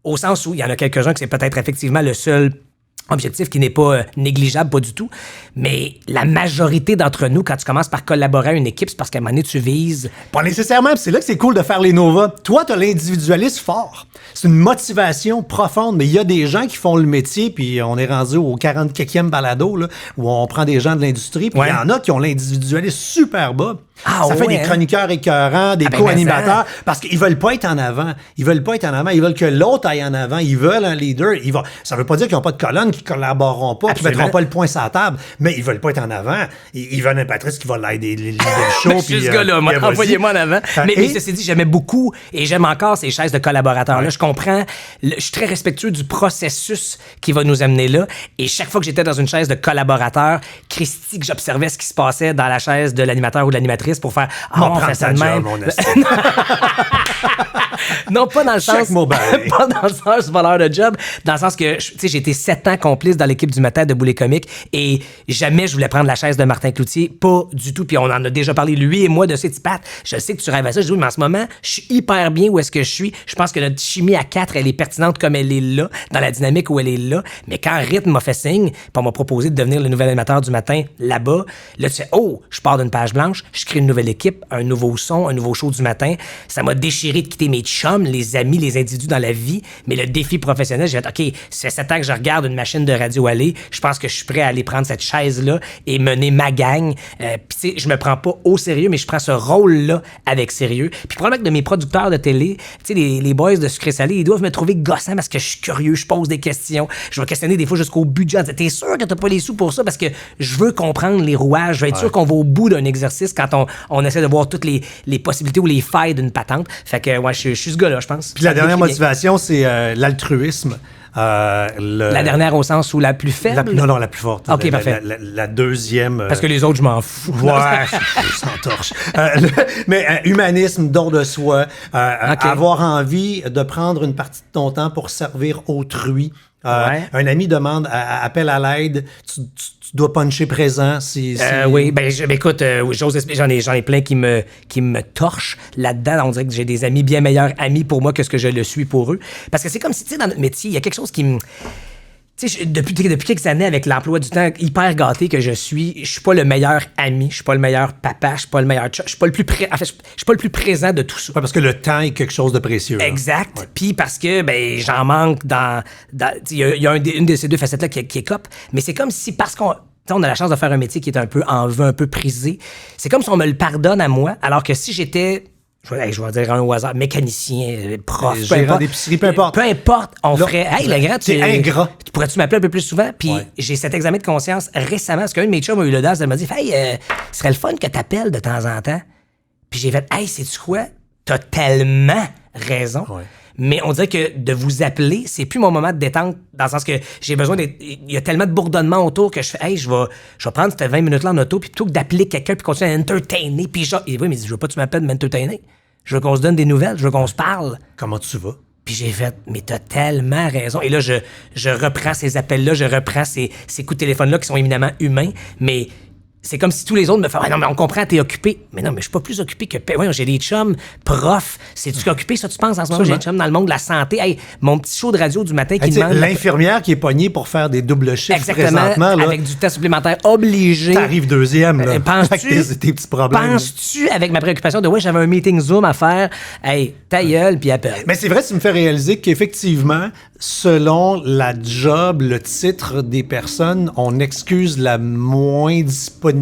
Au sens où il y en a quelques-uns que c'est peut-être effectivement le seul objectif qui n'est pas négligeable, pas du tout. Mais la majorité d'entre nous, quand tu commences par collaborer à une équipe, c'est parce qu'à un moment donné, tu vises... Pas nécessairement, puis c'est là que c'est cool de faire les Nova. Toi, t'as l'individualisme fort. C'est une motivation profonde, mais il y a des gens qui font le métier, puis on est rendu au 44e balado, là, où on prend des gens de l'industrie, puis il y en a qui ont l'individualisme super bas. Ça fait des chroniqueurs écœurants, des co-animateurs, parce qu'ils veulent pas être en avant. Ils veulent pas être en avant. Ils veulent que l'autre aille en avant. Ils veulent un leader. Ça veut pas dire qu'ils n'ont pas de colonne, qu'ils collaboreront pas, qu'ils mettront pas le point sur la table, mais ils veulent pas être en avant. Ils veulent un Patrice qui va l'aider le show. Je suis ce gars-là, envoyez-moi en avant. Mais ceci dit, j'aimais beaucoup et j'aime encore ces chaises de collaborateurs-là. Je comprends. Je suis très respectueux du processus qui va nous amener là. Et chaque fois que j'étais dans une chaise de collaborateur, Christy, que j'observais ce qui se passait dans la chaise de l'animateur ou de l'animatrice pour faire on fait ça de même. Non, pas dans le sens pas dans le sens valeur de job, dans le sens que tu sais, j'ai été 7 ans complice dans l'équipe du matin de Boulet Comique et jamais je voulais prendre la chaise de Martin Cloutier, pas du tout. Puis on en a déjà parlé lui et moi de ces Pat. Je sais que tu rêves à ça. Je dis oui, mais en ce moment, je suis hyper bien où est-ce que je suis. Je pense que notre chimie à 4, elle est pertinente comme elle est là, dans la dynamique où elle est là. Mais quand Rythme m'a fait signe, puis on m'a proposé de devenir le nouvel animateur du matin là-bas, là tu fais je pars d'une page blanche, je crée une nouvelle équipe, un nouveau son, un nouveau show du matin. Ça m'a déchiré de quitter mes chums, les amis, les individus dans la vie, mais le défi professionnel, j'ai dit, OK, ça fait 7 ans que je regarde une machine de radio aller, je pense que je suis prêt à aller prendre cette chaise-là et mener ma gang. Puis tu sais, je me prends pas au sérieux, mais je prends ce rôle-là avec sérieux. Puis probablement que de mes producteurs de télé, tu sais, les boys de Sucré Salé, ils doivent me trouver gossant parce que je suis curieux, je pose des questions, je vais questionner des fois jusqu'au budget. T'es sûr que t'as pas les sous pour ça? Parce que je veux comprendre les rouages, je veux être sûr qu'on va au bout d'un exercice quand on essaie de voir toutes les possibilités ou les failles d'une patente. Fait que, ouais, je suis ce gars-là, je pense. Puis la dernière motivation, c'est l'altruisme. La dernière au sens où la plus faible? Non, la plus forte. OK, parfait. La deuxième... Parce que les autres, je m'en fous. Ouais, je s'entorche. Mais humanisme, don de soi, avoir envie de prendre une partie de ton temps pour servir autrui. Un ami demande, appelle à l'aide, tu dois puncher présent. Oui, écoute, j'en ai plein qui me torchent là-dedans. On dirait que j'ai des amis bien meilleurs amis pour moi que ce que je le suis pour eux. Parce que c'est comme si, tu sais, dans notre métier, il y a quelque chose qui me... Tu sais, depuis quelques années, avec l'emploi du temps hyper gâté que je suis pas le meilleur ami, je suis pas le meilleur papa, je suis pas le meilleur je suis pas le plus je suis pas le plus présent de tout ça. Ouais, parce que le temps est quelque chose de précieux. Exact. Puis parce que j'en manque dans il y a une de ces deux facettes là qui est cop, mais c'est comme si parce qu'on a la chance de faire un métier qui est un peu en vue, un peu prisé, c'est comme si on me le pardonne à moi, alors que si j'étais je vais dire un au hasard, mécanicien, prof, gérant d'épicerie, peu importe. Peu importe, on ferait... Hey, le grand, t'es ingrat. Pourrais-tu m'appeler un peu plus souvent? Puis j'ai cet examen de conscience récemment, parce qu'un de mes chums a eu l'audace de me dire, hey, ce serait le fun que t'appelles de temps en temps. Puis j'ai fait, hey, sais-tu quoi? T'as tellement raison. Ouais. Mais on dirait que de vous appeler, c'est plus mon moment de détente, dans le sens que j'ai besoin d'être... Il y a tellement de bourdonnement autour que je fais, hey, je vais prendre cette 20 minutes-là en auto, puis plutôt que d'appeler quelqu'un puis continuer à entertainer, puis genre... Et oui, mais je veux pas que tu m'appelles de m'entertainer. Je veux qu'on se donne des nouvelles, je veux qu'on se parle. Comment tu vas? Puis j'ai fait, mais t'as tellement raison. Et là, je reprends ces appels-là, je reprends ces coups de téléphone-là qui sont éminemment humains, mais... C'est comme si tous les autres me font « non, mais on comprend, t'es occupé. » Mais non, mais je suis pas plus occupé que... Ouais, j'ai des chums profs. C'est-tu occupé, ça, tu penses, en ce moment? J'ai des chums dans le monde de la santé. Hey, mon petit show de radio du matin qui demande... L'infirmière qui est pognée pour faire des doubles chiffres. Exactement, présentement. Là, avec du temps supplémentaire obligé. T'arrives deuxième, là. Penses-tu... Avec tes petits problèmes. Penses-tu, avec ma préoccupation de « ouais, j'avais un meeting Zoom à faire. Hey, ta gueule, puis appelle. » Mais c'est vrai, tu me fais réaliser qu'effectivement, selon la job, le titre des personnes, on excuse la moins disponibilité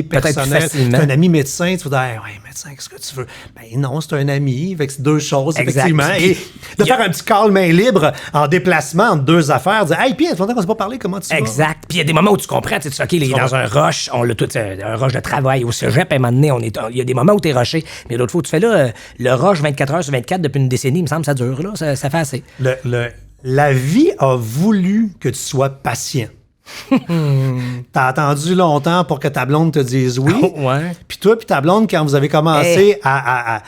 personnelle. C'est un ami médecin, tu vas dire, ouais, médecin, qu'est-ce que tu veux? Ben non, c'est un ami. Fait que c'est deux choses, effectivement. Et de faire un petit call main libre en déplacement entre deux affaires, dire, hey, Pierre, ça fait longtemps qu'on s'est pas parlé, comment tu vas? Exact. Puis il y a des moments où tu comprends, tu sais, OK, il est dans un rush, on l'a tout, un rush de travail au cégep, à un moment donné, il y a des moments où t'es rushé. Mais l'autre fois, tu fais là, le rush 24 heures sur 24 depuis une décennie, il me semble, ça dure, là, ça fait assez. La vie a voulu que tu sois patient. T'as attendu longtemps pour que ta blonde te dise oui. Ouais. Puis toi puis ta blonde, quand vous avez commencé à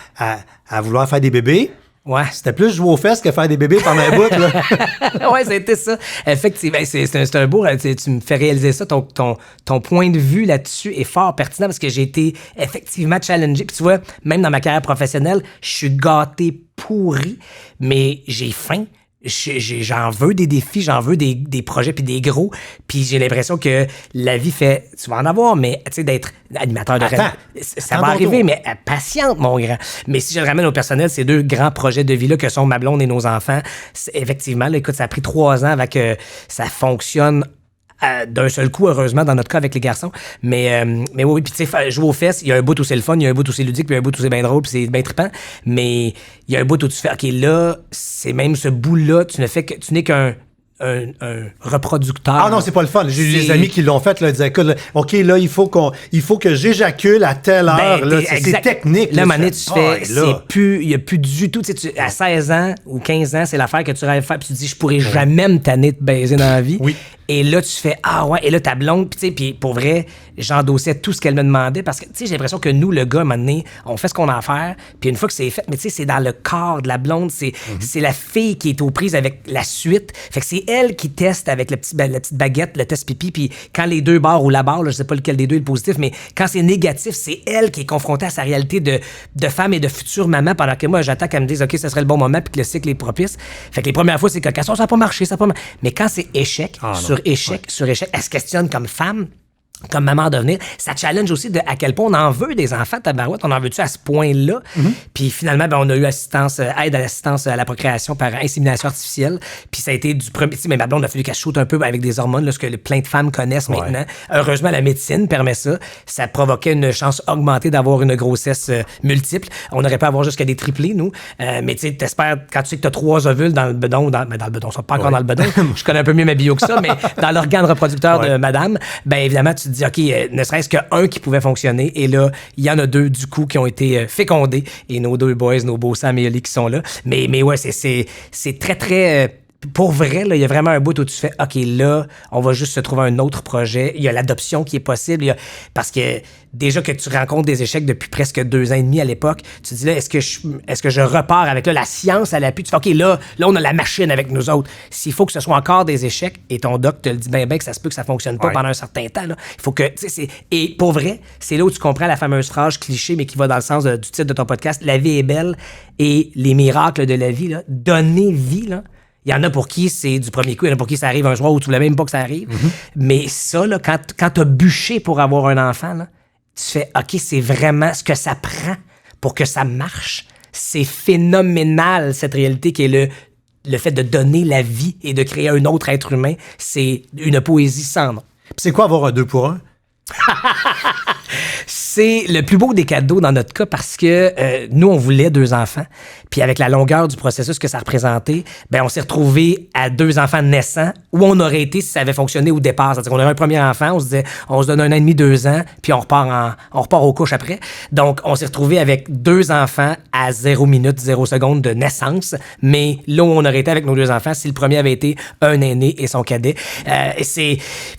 vouloir faire des bébés, Ouais. c'était plus jouer aux fesses que faire des bébés pendant un bout, là. Ouais, c'était ça. Effectivement, c'est un beau... Tu me fais réaliser ça. Ton point de vue là-dessus est fort pertinent parce que j'ai été effectivement challengé. Puis tu vois, même dans ma carrière professionnelle, je suis gâté pourri, mais j'ai faim. J'en veux des défis, j'en veux des projets puis des gros, puis j'ai l'impression que la vie fait, tu vas en avoir, mais tu sais, d'être animateur de radio, ça va arriver, mais patiente, mon grand. Mais si je le ramène au personnel, ces 2 grands projets de vie-là que sont ma blonde et nos enfants, effectivement, là, écoute, ça a pris 3 ans avant que ça fonctionne d'un seul coup, heureusement, dans notre cas avec les garçons. Mais oui, puis tu sais, jouer aux fesses, il y a un bout où c'est le fun, il y a un bout où c'est ludique, puis il y a un bout où c'est bien drôle, puis c'est bien trippant. Mais il y a un bout où tu fais, OK, là, c'est même ce bout-là, tu n'es qu'un reproducteur. Ah non, c'est pas le fun. J'ai eu des amis qui l'ont fait, là, ils disaient, écoute, là, OK, là, il faut que j'éjacule à telle heure, là, c'est technique. Là, Mané, tu fais, il y a plus du tout, tu sais, à 16 ans ou 15 ans, c'est l'affaire que tu rêves faire, puis tu te dis, je pourrais jamais me tanner de baiser dans la vie. Oui. Et là, tu fais, ah ouais, et là, ta blonde, puis tu sais, puis pour vrai, j'endossais tout ce qu'elle me demandait parce que, tu sais, j'ai l'impression que nous, le gars, maintenant, on fait ce qu'on a à faire, puis une fois que c'est fait, mais tu sais, c'est dans le corps de la blonde, c'est la fille qui est aux prises avec la suite. Fait que c'est elle qui teste avec la petite baguette, le test pipi, puis quand les 2 barres ou la barre, là, je sais pas lequel des 2 est le positif, mais quand c'est négatif, c'est elle qui est confrontée à sa réalité de femme et de future maman pendant que moi, j'attends qu'elle me dise, OK, ce serait le bon moment, puis que le cycle est propice. Fait que les premières fois, c'est que ça n'a pas marché, ça n'a pas marché. Mais quand c'est échec, sur échec, elle se questionne comme femme, comme maman à devenir, ça challenge aussi de à quel point on en veut des enfants, tabarouette, on en veut-tu à ce point-là? Puis finalement, ben, on a eu aide à l'assistance à la procréation par insémination artificielle, puis ça a été du premier... Mais ma blonde a fallu qu'elle shoot un peu avec des hormones, là, ce que plein de femmes connaissent maintenant. Heureusement, la médecine permet ça. Ça provoquait une chance augmentée d'avoir une grossesse multiple. On n'aurait pas à avoir jusqu'à des triplés, nous. Mais tu sais, t'espères, quand tu sais que t'as 3 ovules dans le bedon, dans le bedon, ça pas encore dans le bedon, je connais un peu mieux ma bio que ça, mais dans l'organe reproducteur de madame, ben évidemment, tu te dis, OK, ne serait-ce qu'un qui pouvait fonctionner. Et là, il y en a 2, du coup, qui ont été fécondés. Et nos 2 boys, nos beaux Sam et Oli qui sont là. Mais ouais, c'est très, très... pour vrai, là, il y a vraiment un bout où tu fais, OK, là, on va juste se trouver un autre projet. Il y a l'adoption qui est possible. Parce que déjà que tu rencontres des échecs depuis presque 2 ans et demi à l'époque, tu te dis là, est-ce que je repars avec là, la science à l'appui? Tu fais, OK, là, on a la machine avec nous autres. S'il faut que ce soit encore des échecs, et ton doc te le dit bien que ça se peut que ça fonctionne pas pendant un certain temps, là, il faut que, tu sais, et pour vrai, c'est là où tu comprends la fameuse phrase cliché, mais qui va dans le sens du titre de ton podcast, la vie est belle et les miracles de la vie, là, donner vie, là. Il y en a pour qui c'est du premier coup, il y en a pour qui ça arrive un soir où tu voulais même pas que ça arrive. Mais ça, là, quand t'as bûché pour avoir un enfant, là, tu fais, OK, c'est vraiment ce que ça prend pour que ça marche. C'est phénoménal, cette réalité qui est le fait de donner la vie et de créer un autre être humain. C'est une poésie sans nom. C'est quoi avoir un 2 pour 1? C'est le plus beau des cadeaux dans notre cas parce que nous, on voulait 2 enfants. Puis avec la longueur du processus que ça représentait, ben on s'est retrouvés à 2 enfants naissants où on aurait été si ça avait fonctionné au départ. C'est-à-dire qu'on aurait un premier enfant, on se disait, on se donne 1 an et demi, 2 ans, puis on repart aux couches après. Donc, on s'est retrouvés avec 2 enfants à 0 minute, 0 seconde de naissance. Mais là où on aurait été avec nos 2 enfants si le premier avait été un aîné et son cadet.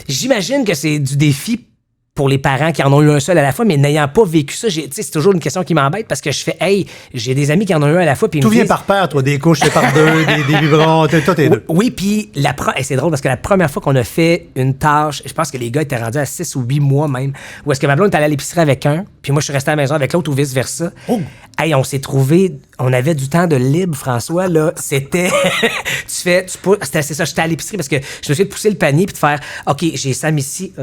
J'imagine que c'est du défi pour les parents qui en ont eu un seul à la fois, mais n'ayant pas vécu ça, c'est toujours une question qui m'embête parce que je fais, hey, j'ai des amis qui en ont eu un à la fois. Puis tout vient par paire, toi, des couches, c'est par 2, des biberons, toi, t'es 2. Oui, puis c'est drôle parce que la première fois qu'on a fait une tâche, je pense que les gars étaient rendus à 6 ou 8 mois même, où est-ce que ma blonde est allée à l'épicerie avec un, puis moi je suis resté à la maison avec l'autre ou vice-versa. Oh. Hey, on s'est trouvé, on avait du temps de libre, François, là, c'était, c'est ça, j'étais à l'épicerie parce que je me suis de pousser le panier puis de faire, OK, j'ai Sam ici,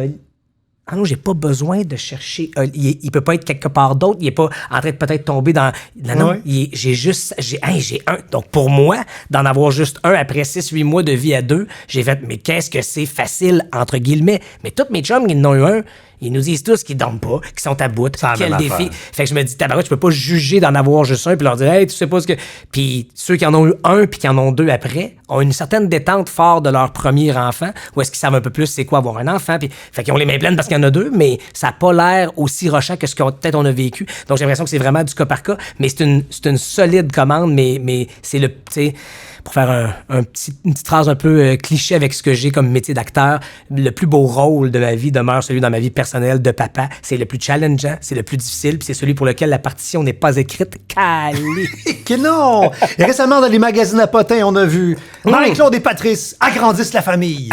ah non, j'ai pas besoin de chercher. Il peut pas être quelque part d'autre. Il est pas en train de peut-être tomber dans. Non, j'ai un. Donc pour moi, d'en avoir juste un après 6-8 mois de vie à 2, j'ai fait, mais qu'est-ce que c'est facile, entre guillemets. Mais tous mes chums qui en ont eu un, ils nous disent tous qu'ils dorment pas, qu'ils sont à bout, quel défi. Affaire. Fait que je me dis, tabarouette, tu peux pas juger d'en avoir juste un puis leur dire, hey, tu sais pas ce que. Puis ceux qui en ont eu un puis qui en ont 2 après ont une certaine détente fort de leur premier enfant, ou est-ce qu'ils savent un peu plus c'est quoi avoir un enfant. Puis fait qu'ils ont les mains pleines parce qu'il y en a 2, mais ça a pas l'air aussi rochant que ce qu'on peut-être on a vécu. Donc j'ai l'impression que c'est vraiment du cas par cas, mais c'est une solide commande, mais c'est le, tu sais. pour faire une petite phrase un peu cliché avec ce que j'ai comme métier d'acteur, le plus beau rôle de ma vie demeure celui dans ma vie personnelle de papa. C'est le plus challengeant, c'est le plus difficile, puis c'est celui pour lequel la partition n'est pas écrite. Calé. Que non! Et récemment, dans les magazines à potins, on a vu Marie-Claude et Patrice agrandissent la famille.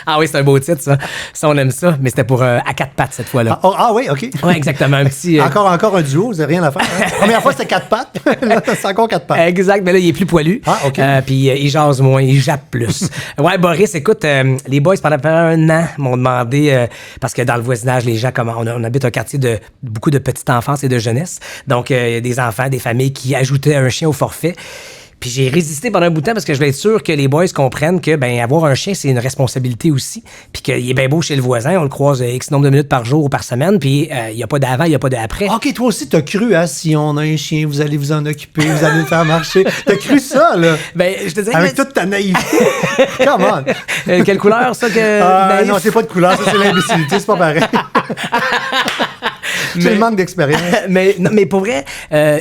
Ah oui, c'est un beau titre, ça. Ça, on aime ça, mais c'était pour à quatre pattes cette fois-là. Ah oui, OK. Oui, exactement. Un petit. Encore un duo, vous n'avez rien à faire. Hein? Première fois, c'était 4 pattes. Là, c'est encore 4 pattes. Exact, mais là, il est plus poilu. Ah, OK. Puis il jase moins, il jappe plus. Ouais, Boris, écoute, les boys, pendant un an, m'ont demandé, parce que dans le voisinage, les gens, on habite un quartier de beaucoup de petite enfance et de jeunesse. Donc, il y a des enfants, des familles qui ajoutaient un chien au forfait. Puis j'ai résisté pendant un bout de temps parce que je voulais être sûr que les boys comprennent que avoir un chien, c'est une responsabilité aussi. Puis qu'il est bien beau chez le voisin, on le croise X nombre de minutes par jour ou par semaine, puis il n'y a pas d'avant, il n'y a pas d'après. OK, toi aussi, t'as cru, hein, si on a un chien, vous allez vous en occuper, vous allez le faire marcher. T'as cru ça, là? Je te dirais avec toute ta naïveté. Come on. Quelle couleur, ça, que... Non, c'est pas de couleur, ça, c'est l'imbécilité, c'est pas pareil. C'est le manque d'expérience. mais pour vrai,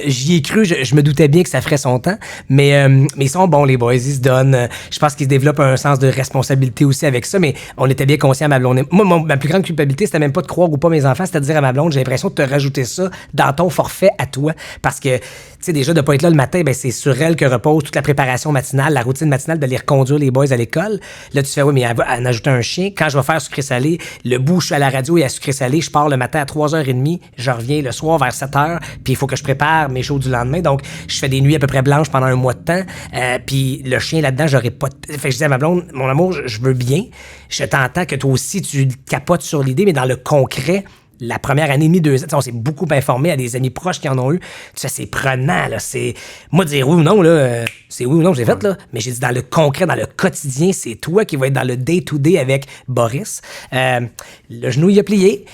j'y ai cru. Je me doutais bien que ça ferait son temps. Mais ils sont bons, les boys. Ils se donnent. Je pense qu'ils se développent un sens de responsabilité aussi avec ça. Mais on était bien conscients, ma blonde. Moi, ma plus grande culpabilité, c'était même pas de croire ou pas mes enfants. C'était de dire à ma blonde, j'ai l'impression de te rajouter ça dans ton forfait à toi. Parce que, tu sais, déjà, de pas être là le matin, c'est sur elle que repose toute la préparation matinale, la routine matinale de les reconduire les boys à l'école. Là, tu fais, oui, mais elle va en ajouter un chien. Quand je vais faire sucré-salé, le bout, je suis à la radio et à sucré-salé, je pars le matin à 3h30. Je reviens le soir vers 7h, puis il faut que je prépare mes shows du lendemain. Donc, je fais des nuits à peu près blanches pendant un mois de temps. Puis le chien là-dedans, j'aurais pas... Fait que je disais à ma blonde, mon amour, je veux bien. Je t'entends que toi aussi, tu capotes sur l'idée, mais dans le concret, la première année et demie, 2 ans, on s'est beaucoup informé à des amis proches qui en ont eu. Tu sais, c'est prenant, là. C'est... Moi, dire oui ou non, là, c'est oui ou non, j'ai fait, là. Mais j'ai dit dans le concret, dans le quotidien, c'est toi qui vas être dans le day-to-day avec Boris. Le genou, il a plié.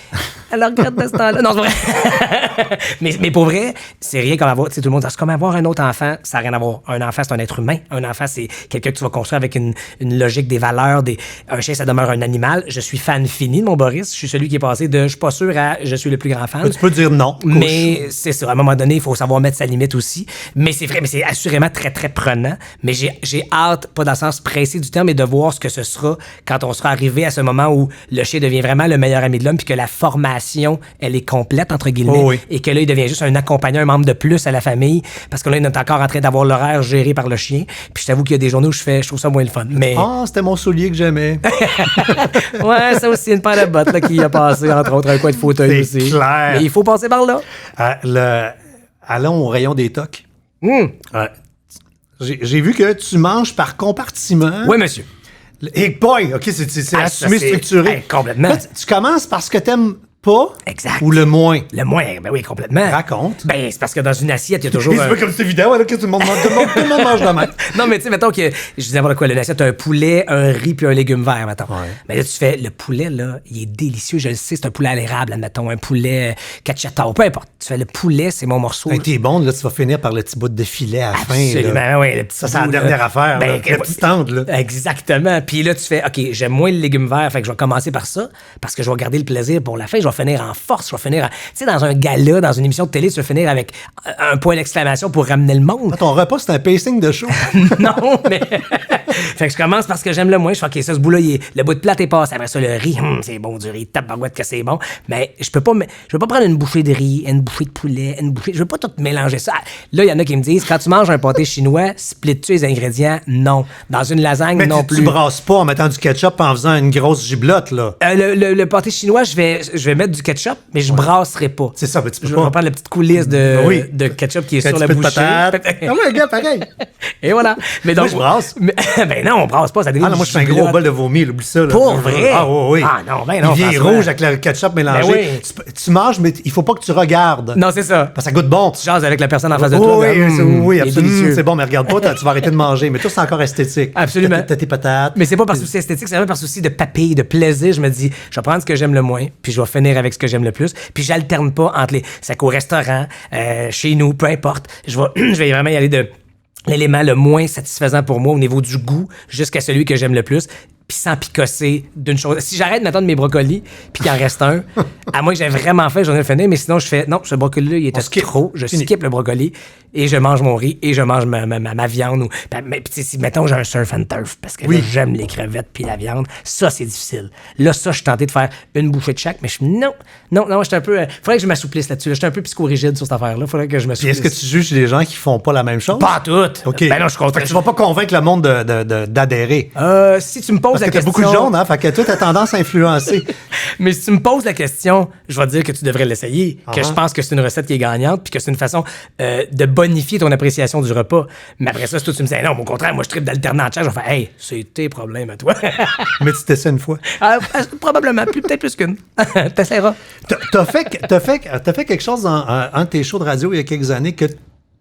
Alors, regarde de ce temps-là. Non, c'est vrai. mais pour vrai, c'est rien comme avoir... Tu sais, tout le monde dit, c'est comme avoir un autre enfant. Ça n'a rien à voir. Un enfant, c'est un être humain. Un enfant, c'est quelqu'un que tu vas construire avec une logique, des valeurs. Un chien, ça demeure un animal. Je suis fan fini de mon Boris. Je suis celui qui est passé de « je suis pas sûr » à « je suis le plus grand fan ». Tu peux dire non. Mais c'est ça. À un moment donné, il faut savoir mettre sa limite aussi. Mais c'est vrai, mais c'est assurément très, très prenant. Mais j'ai hâte, pas dans le sens précis du terme, mais de voir ce que ce sera quand on sera arrivé à ce moment où le chien devient vraiment le meilleur ami de l'homme puis que la formation, elle est complète, entre guillemets. Oh oui. Et que là, il devient juste un accompagnant, un membre de plus à la famille. Parce que là, il est encore en train d'avoir l'horaire géré par le chien. Puis je t'avoue qu'il y a des journées où je trouve ça moins le fun. Mais... c'était mon soulier que j'aimais. Ouais, ça aussi, une paire de bottes là, qui a passé, entre autres, un coin de fauteuil aussi. C'est clair. Mais il faut passer par là. Allons au rayon des tocs. Ouais. J'ai vu que tu manges par compartiment. Oui, monsieur. Et boy, OK, c'est assumé, structuré. Complètement. Là, tu commences parce que t'aimes pas. Exact. Ou le moins. Le moins, ben oui, complètement. Raconte. C'est parce que dans une assiette, il y a toujours... C'est pas comme cette vidéo là, que tout le monde mange de même. Non, mais tu sais, mettons que, je disais n'importe quoi, une assiette, un poulet, un riz puis un légume vert, mettons. Ouais. Mais là, tu fais, le poulet, là, il est délicieux, je le sais, c'est un poulet à l'érable, admettons, un poulet cacciatore, peu importe. Tu fais le poulet, c'est mon morceau. Hey, t'es bon, là, tu vas finir par le petit bout de filet à la fin. Absolument, oui. Ça, c'est la dernière affaire. La petite tente, là. Exactement. Puis là, tu fais, OK, j'aime moins le légume vert, fait que je vais commencer par ça, parce que je vais garder le plaisir pour la fin. Je vais finir en force. Je vais finir, tu sais, dans un gala, dans une émission de télé, tu vas finir avec un point d'exclamation pour ramener le monde. Ton repas, c'est un pacing de show. Non, mais. Fait que je commence parce que j'aime le moins. Je fais, OK, ça, ce bout-là, le bout de plate est passé. Après ça, le riz, c'est bon du riz. Tabarouette que c'est bon. Mais je peux pas prendre une bouchée de riz, une bouchée de poulet, une bouchée. Je veux pas tout mélanger ça. Là, il y en a qui me disent, quand tu manges un pâté chinois, split-tu les ingrédients? Non. Dans une lasagne, mais non tu plus. brasses pas en mettant du ketchup en faisant une grosse giblotte, là. Le pâté chinois, je vais mettre du ketchup, mais je brasserai pas. C'est ça, mais tu peux Je pas. vais prendre la petite coulisse de ketchup qui est sur la bouchée. Ah ouais, gars, pareil. Et voilà. Mais donc, moi, je brasse. Ben non, on brasse pas. Ça non, moi, je fais un gros bol de vomi, oublie ça. Là. Pour vrai? Ah oui. Ah non, ben non. Il vient rouge avec le ketchup mélangé. Ben oui. Tu manges, mais il faut pas que tu regardes. Non, c'est ça. Parce que ça goûte bon. Tu jases avec la personne en face de toi. Oui, absolument. C'est bon, mais regarde pas, tu vas arrêter de manger. Mais toi, c'est encore esthétique. Absolument. T'as tes patates. Mais c'est pas par souci esthétique, c'est vraiment par souci de papille, de plaisir. Je me dis, je vais prendre ce que j'aime le moins, puis je vais finir avec ce que j'aime le plus. Puis j'alterne pas entre les... C'est qu'au restaurant, chez nous, peu importe. Je vais vraiment y aller de l'élément le moins satisfaisant pour moi au niveau du goût jusqu'à celui que j'aime le plus. puis sans picosser d'une chose. Si j'arrête maintenant de mes brocolis, puis qu'il en reste un, à moins que j'ai vraiment fait, j'en ai fini, mais sinon je fais, non, ce brocoli-là, il était trop, je skip le brocoli, et je mange mon riz, et je mange ma viande. Puis si, mettons, j'ai un surf and turf, parce que là, j'aime les crevettes puis la viande, ça, c'est difficile. Là, ça, je suis tenté de faire une bouchée de chaque, mais je suis, non, j'étais un peu, faudrait que je m'assouplisse là-dessus, j'étais un peu psychorigide sur cette affaire-là, faudrait que je m'assouplisse. Puis est-ce que tu juges les gens qui font pas la même chose? Pas tout! OK. Ben non, je suis content. Tu vas pas convaincre le monde d'adhérer. Si tu me poses Parce la que t'as question... beaucoup de jaunes, hein? Fait que toi, t'as tendance à influencer. Mais si tu me poses la question, je vais te dire que tu devrais l'essayer, que je pense que c'est une recette qui est gagnante, puis que c'est une façon de bonifier ton appréciation du repas. Mais après ça, si toi, tu me dis, non, au contraire, moi, je tripe d'alternance, je vais faire, hey, c'est tes problèmes à toi. Mais tu t'essaies une fois. Probablement, peut-être plus qu'une. T'essaieras. T'as fait quelque chose dans un de tes shows de radio il y a quelques années que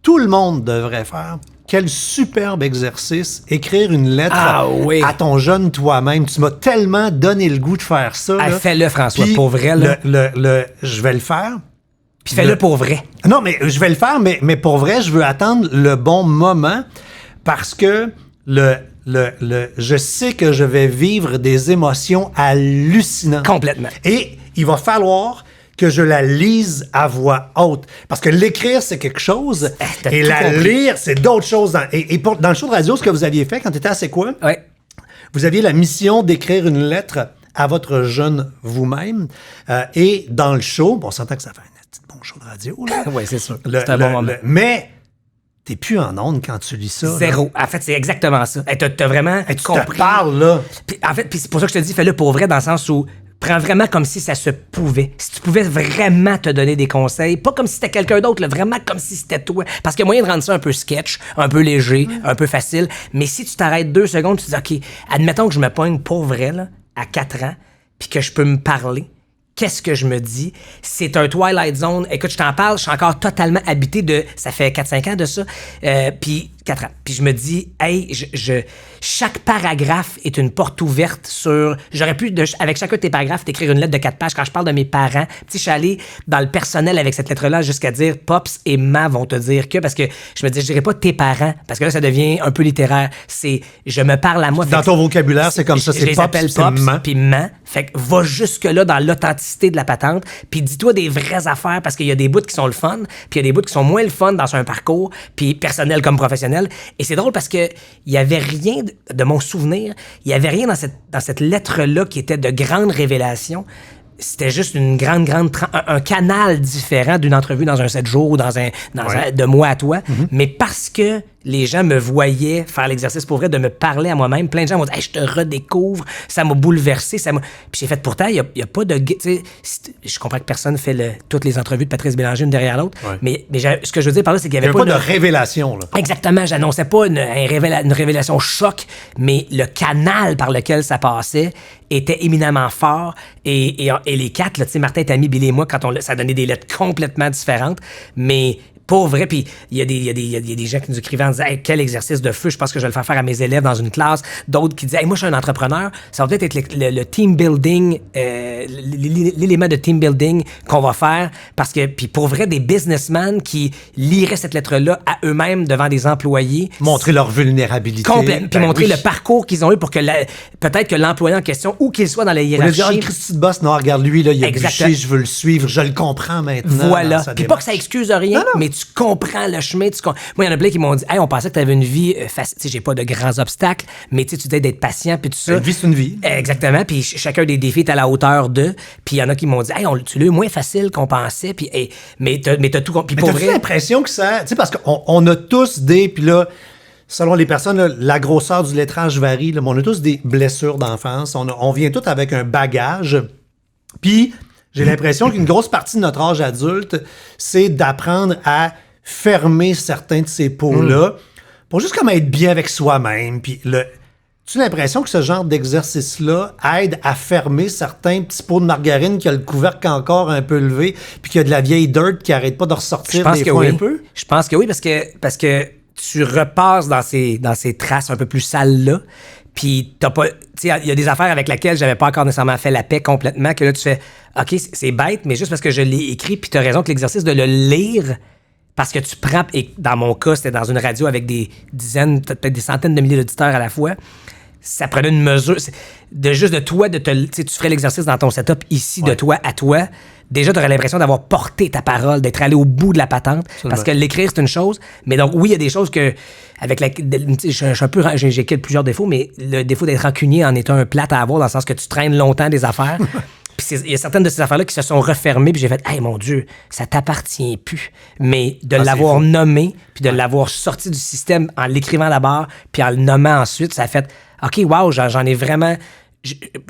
tout le monde devrait faire. Quel superbe exercice, écrire une lettre à ton jeune toi-même. Tu m'as tellement donné le goût de faire ça. Hey, fais-le, François, Puis pour vrai. Là. Je vais le faire. Puis fais-le pour vrai. Non, mais je vais le faire, mais pour vrai, je veux attendre le bon moment parce que je sais que je vais vivre des émotions hallucinantes. Complètement. Et il va falloir que je la lise à voix haute. Parce que l'écrire, c'est quelque chose, et la lire, c'est d'autres choses. Dans le show de radio, ce que vous aviez fait quand tu étais à C'est quoi? Oui. Vous aviez la mission d'écrire une lettre à votre jeune vous-même. Et dans le show, on s'entend que ça fait un petit bon show de radio. Oui, c'est sûr. C'est un bon moment. Mais t'es plus en onde quand tu lis ça. Zéro. En fait, c'est exactement ça. Hey, t'as vraiment compris. Tu te parles, là. Puis, en fait, c'est pour ça que je te dis, fais-le pour vrai, dans le sens où prends vraiment comme si ça se pouvait. Si tu pouvais vraiment te donner des conseils, pas comme si c'était quelqu'un d'autre, là, vraiment comme si c'était toi. Parce qu'il y a moyen de rendre ça un peu sketch, un peu léger, un peu facile. Mais si tu t'arrêtes 2 secondes, tu te dis, OK, admettons que je me pogne pour vrai, là, à 4 ans, puis que je peux me parler. Qu'est-ce que je me dis? C'est un Twilight Zone. Écoute, je t'en parle, je suis encore totalement habité de... Ça fait 4-5 ans de ça. Puis 4 ans. Puis je me dis, hey, chaque paragraphe est une porte ouverte sur... J'aurais pu, avec chacun de tes paragraphes, t'écrire une lettre de 4 pages. Quand je parle de mes parents, je suis allé dans le personnel avec cette lettre-là jusqu'à dire Pops et Ma vont te dire que... Parce que je me dis, je dirais pas tes parents, parce que là, ça devient un peu littéraire. C'est, je me parle à moi. Dans ton vocabulaire, c'est comme ça. Je les appelle Pops puis Ma. Fait que va jusque-là dans l'authenticité de la patente, puis dis-toi des vraies affaires, parce qu'il y a des bouts qui sont le fun, puis il y a des bouts qui sont moins le fun dans un parcours, puis personnel comme professionnel. Et c'est drôle parce que il y avait rien de mon souvenir, il y avait rien dans cette lettre-là qui était de grande révélation. C'était juste un canal différent d'une entrevue dans un 7 jours ou dans un de moi à toi. Mm-hmm. Mais parce que les gens me voyaient faire l'exercice pour vrai, de me parler à moi-même, plein de gens m'ont dit hey, « je te redécouvre », ça m'a bouleversé. Puis j'ai fait pourtant, il y a pas de... Je comprends que personne fait toutes les entrevues de Patrice Bélanger une derrière l'autre, mais ce que je veux dire par là, c'est qu'il y avait pas de révélation. Là. Exactement, j'annonçais pas une révélation choc, mais le canal par lequel ça passait était éminemment fort. Et les 4, là, Martin, Tammy, Billy et moi, ça donnait des lettres complètement différentes, mais... Pour vrai, puis il y a des gens qui nous écrivaient en disant hey, quel exercice de feu, je pense que je vais le faire à mes élèves dans une classe. D'autres qui disaient hey, moi, je suis un entrepreneur. Ça va peut-être être le team building, l'élément de team building qu'on va faire. Parce que, puis pour vrai, des businessmen qui liraient cette lettre-là à eux-mêmes devant des employés. Montrer leur vulnérabilité. Complètement. Puis montrer le parcours qu'ils ont eu pour que peut-être que l'employé en question, où qu'il soit dans la hiérarchie. On va dire, Christy de Boss, non, regarde lui, là, il a bûché, je veux le suivre, je le comprends maintenant. Voilà. Puis pas que ça excuse rien, mais tu comprends le chemin. Moi, il y en a plein qui m'ont dit hey, on pensait que tu avais une vie facile. J'ai pas de grands obstacles, mais tu disais d'être patient, puis tout ça. Une vie, c'est une vie. Exactement. Puis chacun des défis est à la hauteur d'eux. Puis il y en a qui m'ont dit hey, tu l'as eu moins facile qu'on pensait. Puis, mais t'as tout compris. Mais t'as-tu l'impression que ça. Tu sais, parce qu'on a tous des. Puis là, selon les personnes, là, la grosseur du lettrage varie, là, mais on a tous des blessures d'enfance. On vient tous avec un bagage. Puis. J'ai l'impression qu'une grosse partie de notre âge adulte, c'est d'apprendre à fermer certains de ces pots-là pour juste comme être bien avec soi-même. Puis tu as l'impression que ce genre d'exercice-là aide à fermer certains petits pots de margarine qui a le couvercle encore un peu levé puis qu'il y a de la vieille dirt qui arrête pas de ressortir des fois un peu? Je pense que oui, parce que tu repasses dans ces traces un peu plus sales-là. Puis t'as pas, tu sais, il y a des affaires avec lesquelles j'avais pas encore nécessairement fait la paix complètement, que là tu fais, ok, c'est bête, mais juste parce que je l'ai écrit, puis t'as raison que l'exercice de le lire, parce que tu prends, et dans mon cas, c'était dans une radio avec des dizaines, peut-être des centaines de milliers d'auditeurs à la fois, ça prenait une mesure. Juste de toi, tu ferais l'exercice dans ton setup ici, de toi à toi. Déjà, tu aurais l'impression d'avoir porté ta parole, d'être allé au bout de la patente. Absolument. Parce que l'écrire, c'est une chose. Mais donc, oui, il y a des choses que, j'ai plusieurs défauts, mais le défaut d'être rancunier en étant un plat à avoir, dans le sens que tu traînes longtemps des affaires. Puis il y a certaines de ces affaires-là qui se sont refermées, puis j'ai fait « Hey, mon Dieu, ça t'appartient plus. » Mais de l'avoir nommé, puis de l'avoir sorti du système en l'écrivant d'abord, puis en le nommant ensuite, ça a fait « OK, wow, j'en ai vraiment... »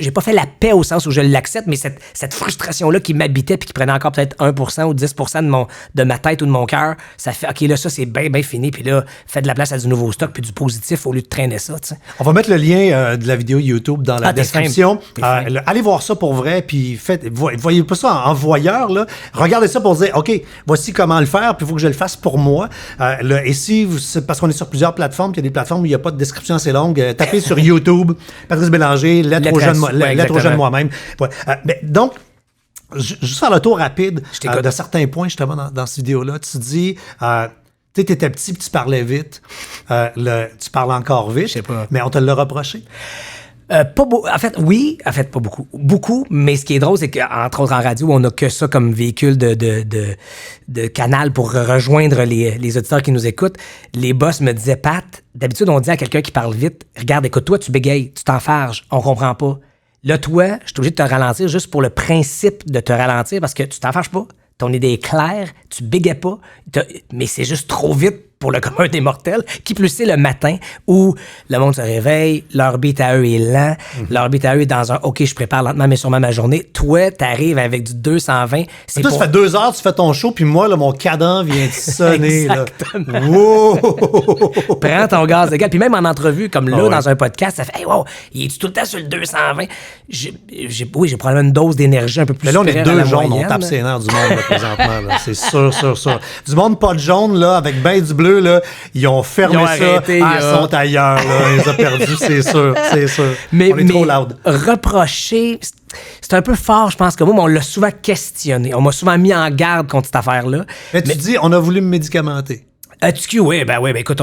J'ai pas fait la paix au sens où je l'accepte, mais cette frustration-là qui m'habitait puis qui prenait encore peut-être 1% ou 10% de ma tête ou de mon cœur, ça fait, OK, là, ça, c'est bien fini. Puis là, fais de la place à du nouveau stock puis du positif au lieu de traîner ça, tu sais. On va mettre le lien de la vidéo YouTube dans la description. Allez voir ça pour vrai, puis voyez pas ça en voyeur, là. Regardez ça pour dire, OK, voici comment le faire, puis il faut que je le fasse pour moi. Et si, parce qu'on est sur plusieurs plateformes, puis il y a des plateformes où il n'y a pas de description assez longue, tapez sur YouTube, Patrice Bélanger, Lettre au jeune moi-même. Ouais. Mais donc, juste faire le tour rapide de certains points, justement, dans cette vidéo-là. Tu dis, tu étais petit puis tu parlais vite. Tu parles encore vite, je sais pas. Mais on te l'a reproché. Pas beaucoup. En fait, oui. En fait, pas beaucoup. Beaucoup, mais ce qui est drôle, c'est qu'entre autres en radio, on n'a que ça comme véhicule de canal pour rejoindre les auditeurs qui nous écoutent. Les boss me disaient, Pat, d'habitude, on dit à quelqu'un qui parle vite, regarde, écoute-toi, tu bégayes, tu t'enfarges, on comprend pas. Là, toi, je suis obligé de te ralentir juste pour le principe de te ralentir parce que tu t'enfarges pas. Ton idée est claire, tu bégayes pas, mais c'est juste trop vite pour le commun des mortels, qui plus c'est le matin où le monde se réveille, leur beat à eux est lent, leur beat à eux est dans un « OK, je prépare lentement mais sûrement ma journée ». Toi, t'arrives avec du 220. Toi, ça fait 2 heures, tu fais ton show, puis moi, là, mon cadran vient de sonner. Exactement. Là. Wow! Prends ton gaz égal. Puis même en entrevue, comme là, dans un podcast, ça fait « Hey, wow, il est tout le temps sur le 220 ». J'ai probablement une dose d'énergie un peu plus. Mais là, on est 2 jaunes, moyenne, on tape ses nerfs du monde là, présentement. Là. C'est sûr. Du monde pas de jaune, là, avec ben du bleu, là, ils ont fermé arrêté, ils sont ailleurs. Là. Ils ont perdu, c'est sûr. Mais, on est trop loud. Reprocher, c'est un peu fort, je pense que moi, mais on l'a souvent questionné. On m'a souvent mis en garde contre cette affaire-là. Mais tu dis, on a voulu me médicamenter. TQ, oui, écoute,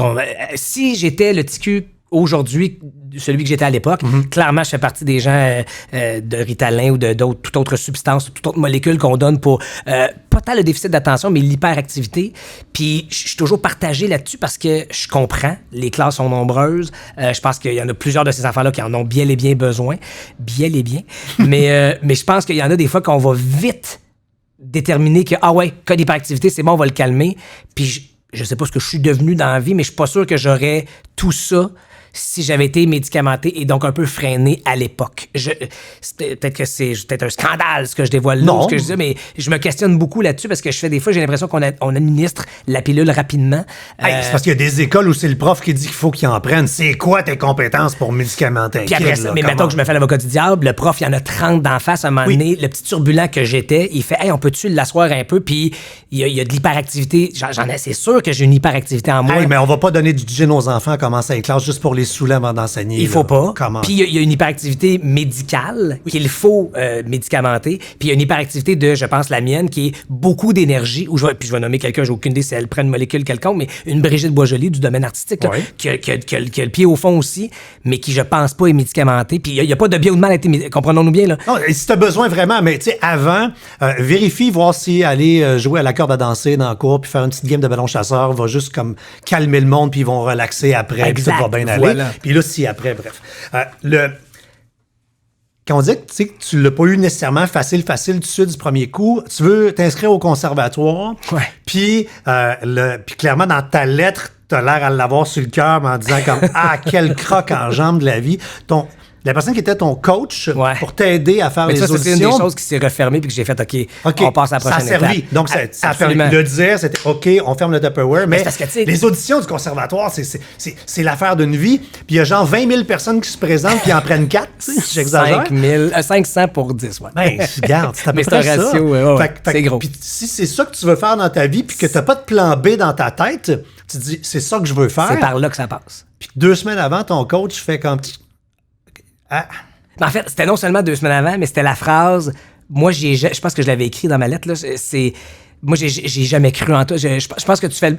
si j'étais le TQ aujourd'hui, celui que j'étais à l'époque, clairement, je fais partie des gens de Ritalin ou de toute autre substance, toute autre molécule qu'on donne pour pas tant le déficit d'attention, mais l'hyperactivité. Puis je suis toujours partagé là-dessus parce que je comprends, les classes sont nombreuses. Je pense qu'il y en a plusieurs de ces enfants-là qui en ont bien et bien besoin. Bien et bien. Mais je pense qu'il y en a des fois qu'on va vite déterminer que, cas d'hyperactivité, c'est bon, on va le calmer. Puis je sais pas ce que je suis devenu dans la vie, mais je suis pas sûr que j'aurais tout ça si j'avais été médicamenté et donc un peu freiné à l'époque. Peut-être que c'est peut-être un scandale ce que je dévoile là, ce que je dis, mais je me questionne beaucoup là-dessus parce que des fois, j'ai l'impression qu'on administre la pilule rapidement. C'est parce qu'il y a des écoles où c'est le prof qui dit qu'il faut qu'il en prenne. C'est quoi tes compétences pour médicamenter? Puis après ça, mais mettons que je me fais l'avocat du diable, le prof, il y en a 30 d'en face à un moment donné, le petit turbulent que j'étais, il fait « Hey, on peut-tu l'asseoir un peu? » Puis il y a de l'hyperactivité. C'est sûr que j'ai une hyperactivité en moi. Hey, mais on va pas donner du gin aux enfants à commencer à une classe juste pour les saouler avant d'enseigner. Il faut pas. Comment? Puis il y a une hyperactivité médicale qu'il faut médicamenter. Puis il y a une hyperactivité de, je pense, la mienne, qui est beaucoup d'énergie. Puis je vais nommer quelqu'un, j'ai aucune idée si elle prend une molécule quelconque, mais une Brigitte Boisjoli du domaine artistique, là, qui a le pied au fond aussi, mais qui, je pense pas, est médicamentée. Puis il n'y a pas de bien ou de mal à être comprenons-nous bien, là. Non, et si tu as besoin vraiment, mais tu sais, avant, vérifie, voir si aller jouer à la corde à danser dans le cours, puis faire une petite game de ballon chasseur va juste comme calmer le monde, puis ils vont relaxer après, puis tout va bien aller. Voilà. Puis là, si après, bref. Quand on dit que tu l'as pas eu nécessairement facile tout de suite du premier coup, tu veux t'inscrire au conservatoire, puis clairement, dans ta lettre, tu as l'air à l'avoir sur le cœur en disant comme « Ah, quel croc en jambe de la vie! » La personne qui était ton coach pour t'aider à faire les auditions. C'est une des choses qui s'est refermée puis que j'ai fait OK, on passe à la prochaine étape. Ça a servi. Donc, ça a permis de le dire, c'était OK, on ferme le Tupperware. Mais les auditions du conservatoire, c'est l'affaire d'une vie. Puis il y a genre 20 000 personnes qui se présentent puis en prennent 4. J'exagère. 500 pour 10, Ben, regarde, c'est à peu près ça. Ratio, c'est gros. Puis si c'est ça que tu veux faire dans ta vie puis que tu n'as pas de plan B dans ta tête, tu te dis, c'est ça que je veux faire. C'est par là que ça passe. Puis 2 semaines avant, ton coach fait comme... En fait, c'était non seulement 2 semaines avant, mais c'était la phrase. Moi, je pense que je l'avais écrit dans ma lettre. Là, moi, j'ai jamais cru en toi. Je pense que tu fais.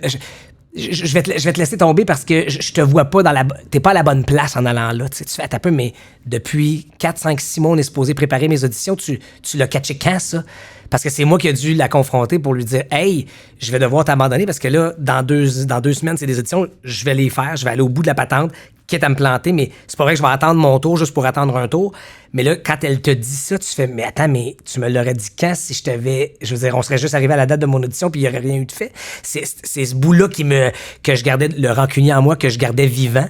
je vais te laisser tomber parce que je te vois pas t'es pas à la bonne place en allant là. Tu sais, tu fais, attends un peu, mais depuis 4, 5, 6 mois, on est supposé préparer mes auditions. Tu l'as catché quand, ça? Parce que c'est moi qui ai dû la confronter pour lui dire, hey, je vais devoir t'abandonner parce que là, dans deux semaines, c'est des auditions, je vais les faire, je vais aller au bout de la patente, quitte à me planter, mais c'est pas vrai que je vais attendre mon tour juste pour attendre un tour. Mais là, quand elle te dit ça, tu fais, mais attends, mais tu me l'aurais dit quand si je veux dire, on serait juste arrivé à la date de mon audition puis il y aurait rien eu de fait. C'est ce bout-là que je gardais, le rancunier en moi, que je gardais vivant.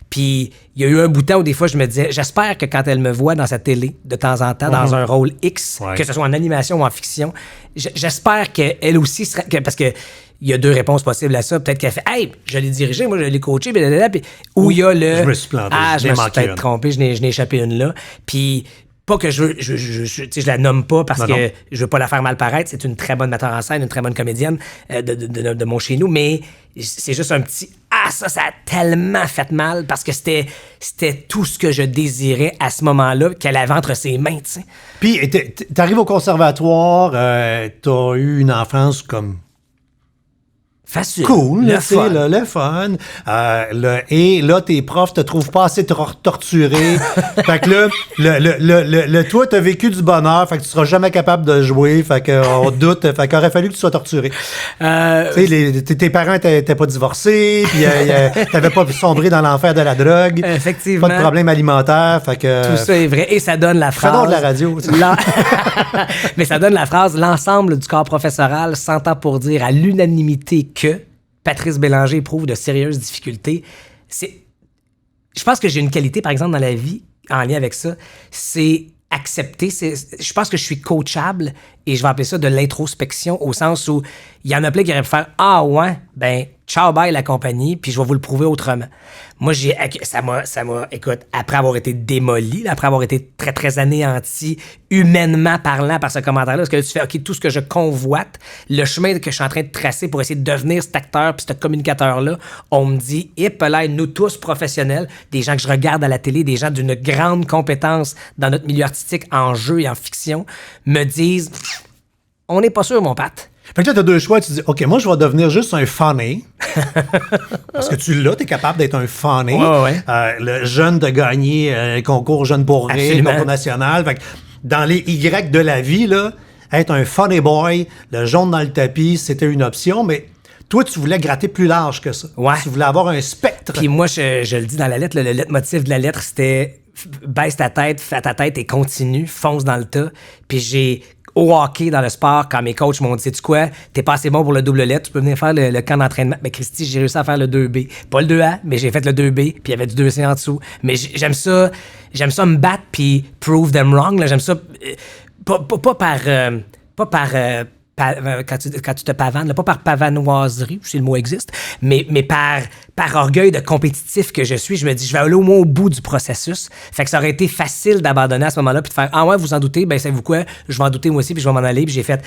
Puis il y a eu un bout de temps où des fois je me disais, j'espère que quand elle me voit dans sa télé, de temps en temps, dans un rôle X, que ce soit en animation ou en fiction, j'espère qu'elle aussi sera, parce que il y a 2 réponses possibles à ça. Peut-être qu'elle fait, hey, je l'ai dirigé, moi je l'ai coaché, puis ou il y a le, je me suis planté, je me suis peut-être trompé, je n'ai échappé une là. Puis pas que je la nomme pas parce que je veux pas la faire mal paraître. C'est une très bonne metteur en scène, une très bonne comédienne de mon chez nous, mais c'est juste un petit ça a tellement fait mal parce que c'était tout ce que je désirais à ce moment-là qu'elle avait entre ses mains, tu sais. Puis t'arrives au conservatoire, t'as eu une enfance comme facile. Cool, le fun. Le fun. Et là, tes profs te trouvent pas assez torturé. Fait que là, toi, t'as vécu du bonheur, fait que tu seras jamais capable de jouer, fait qu'on doute, fait qu'il aurait fallu que tu sois torturé. Tu sais, tes parents t'étaient pas divorcés, puis t'avais pas sombré dans l'enfer de la drogue. Effectivement. Pas de problème alimentaire, fait que... Tout ça est vrai, et ça donne la phrase... Fais donc de la radio. Mais ça donne la phrase, l'ensemble du corps professoral s'entend pour dire à l'unanimité que Patrice Bélanger éprouve de sérieuses difficultés. Je pense que j'ai une qualité, par exemple, dans la vie, en lien avec ça, c'est accepter. Je pense que je suis coachable et je vais appeler ça de l'introspection au sens où il y en a plein qui auraient pu faire « Ah ouais, ben ciao, bye la compagnie, puis je vais vous le prouver autrement. » Moi, ça m'a, écoute, après avoir été démoli, après avoir été très, très anéanti, humainement parlant par ce commentaire-là, parce que là, tu fais, OK, tout ce que je convoite, le chemin que je suis en train de tracer pour essayer de devenir cet acteur puis ce communicateur-là, on me dit, là, nous tous professionnels, des gens que je regarde à la télé, des gens d'une grande compétence dans notre milieu artistique, en jeu et en fiction, me disent, on n'est pas sûr, mon Pat. Fait que là, t'as 2 choix. Tu dis, OK, moi, je vais devenir juste un funny. Parce que tu l'as, t'es capable d'être un funny. Ouais. Le jeune de gagner le concours Jeune pour rire, le concours national. Fait que dans les Y de la vie, là, être un funny boy, le jaune dans le tapis, c'était une option, mais toi, tu voulais gratter plus large que ça. Ouais. Tu voulais avoir un spectre. Puis moi, je le dis dans la lettre, le leitmotiv de la lettre, c'était baisse ta tête, fais ta tête et continue, fonce dans le tas. Puis j'ai... Au hockey, dans le sport, quand mes coachs m'ont dit, sais-tu quoi, t'es pas assez bon pour le double lettre, tu peux venir faire le camp d'entraînement. Mais Christy, j'ai réussi à faire le 2B. Pas le 2A, mais j'ai fait le 2B, puis il y avait du 2C en dessous. Mais j'aime ça me battre puis prove them wrong. Là. J'aime ça, pas par quand tu te pavanes, là, pas par pavanoiserie, si le mot existe, mais par orgueil de compétitif que je suis, je me dis, je vais aller au moins au bout du processus. Fait que ça aurait été facile d'abandonner à ce moment-là puis de faire, ah ouais, vous en doutez, ben savez-vous quoi, je vais en douter moi aussi puis je vais m'en aller. Puis j'ai fait,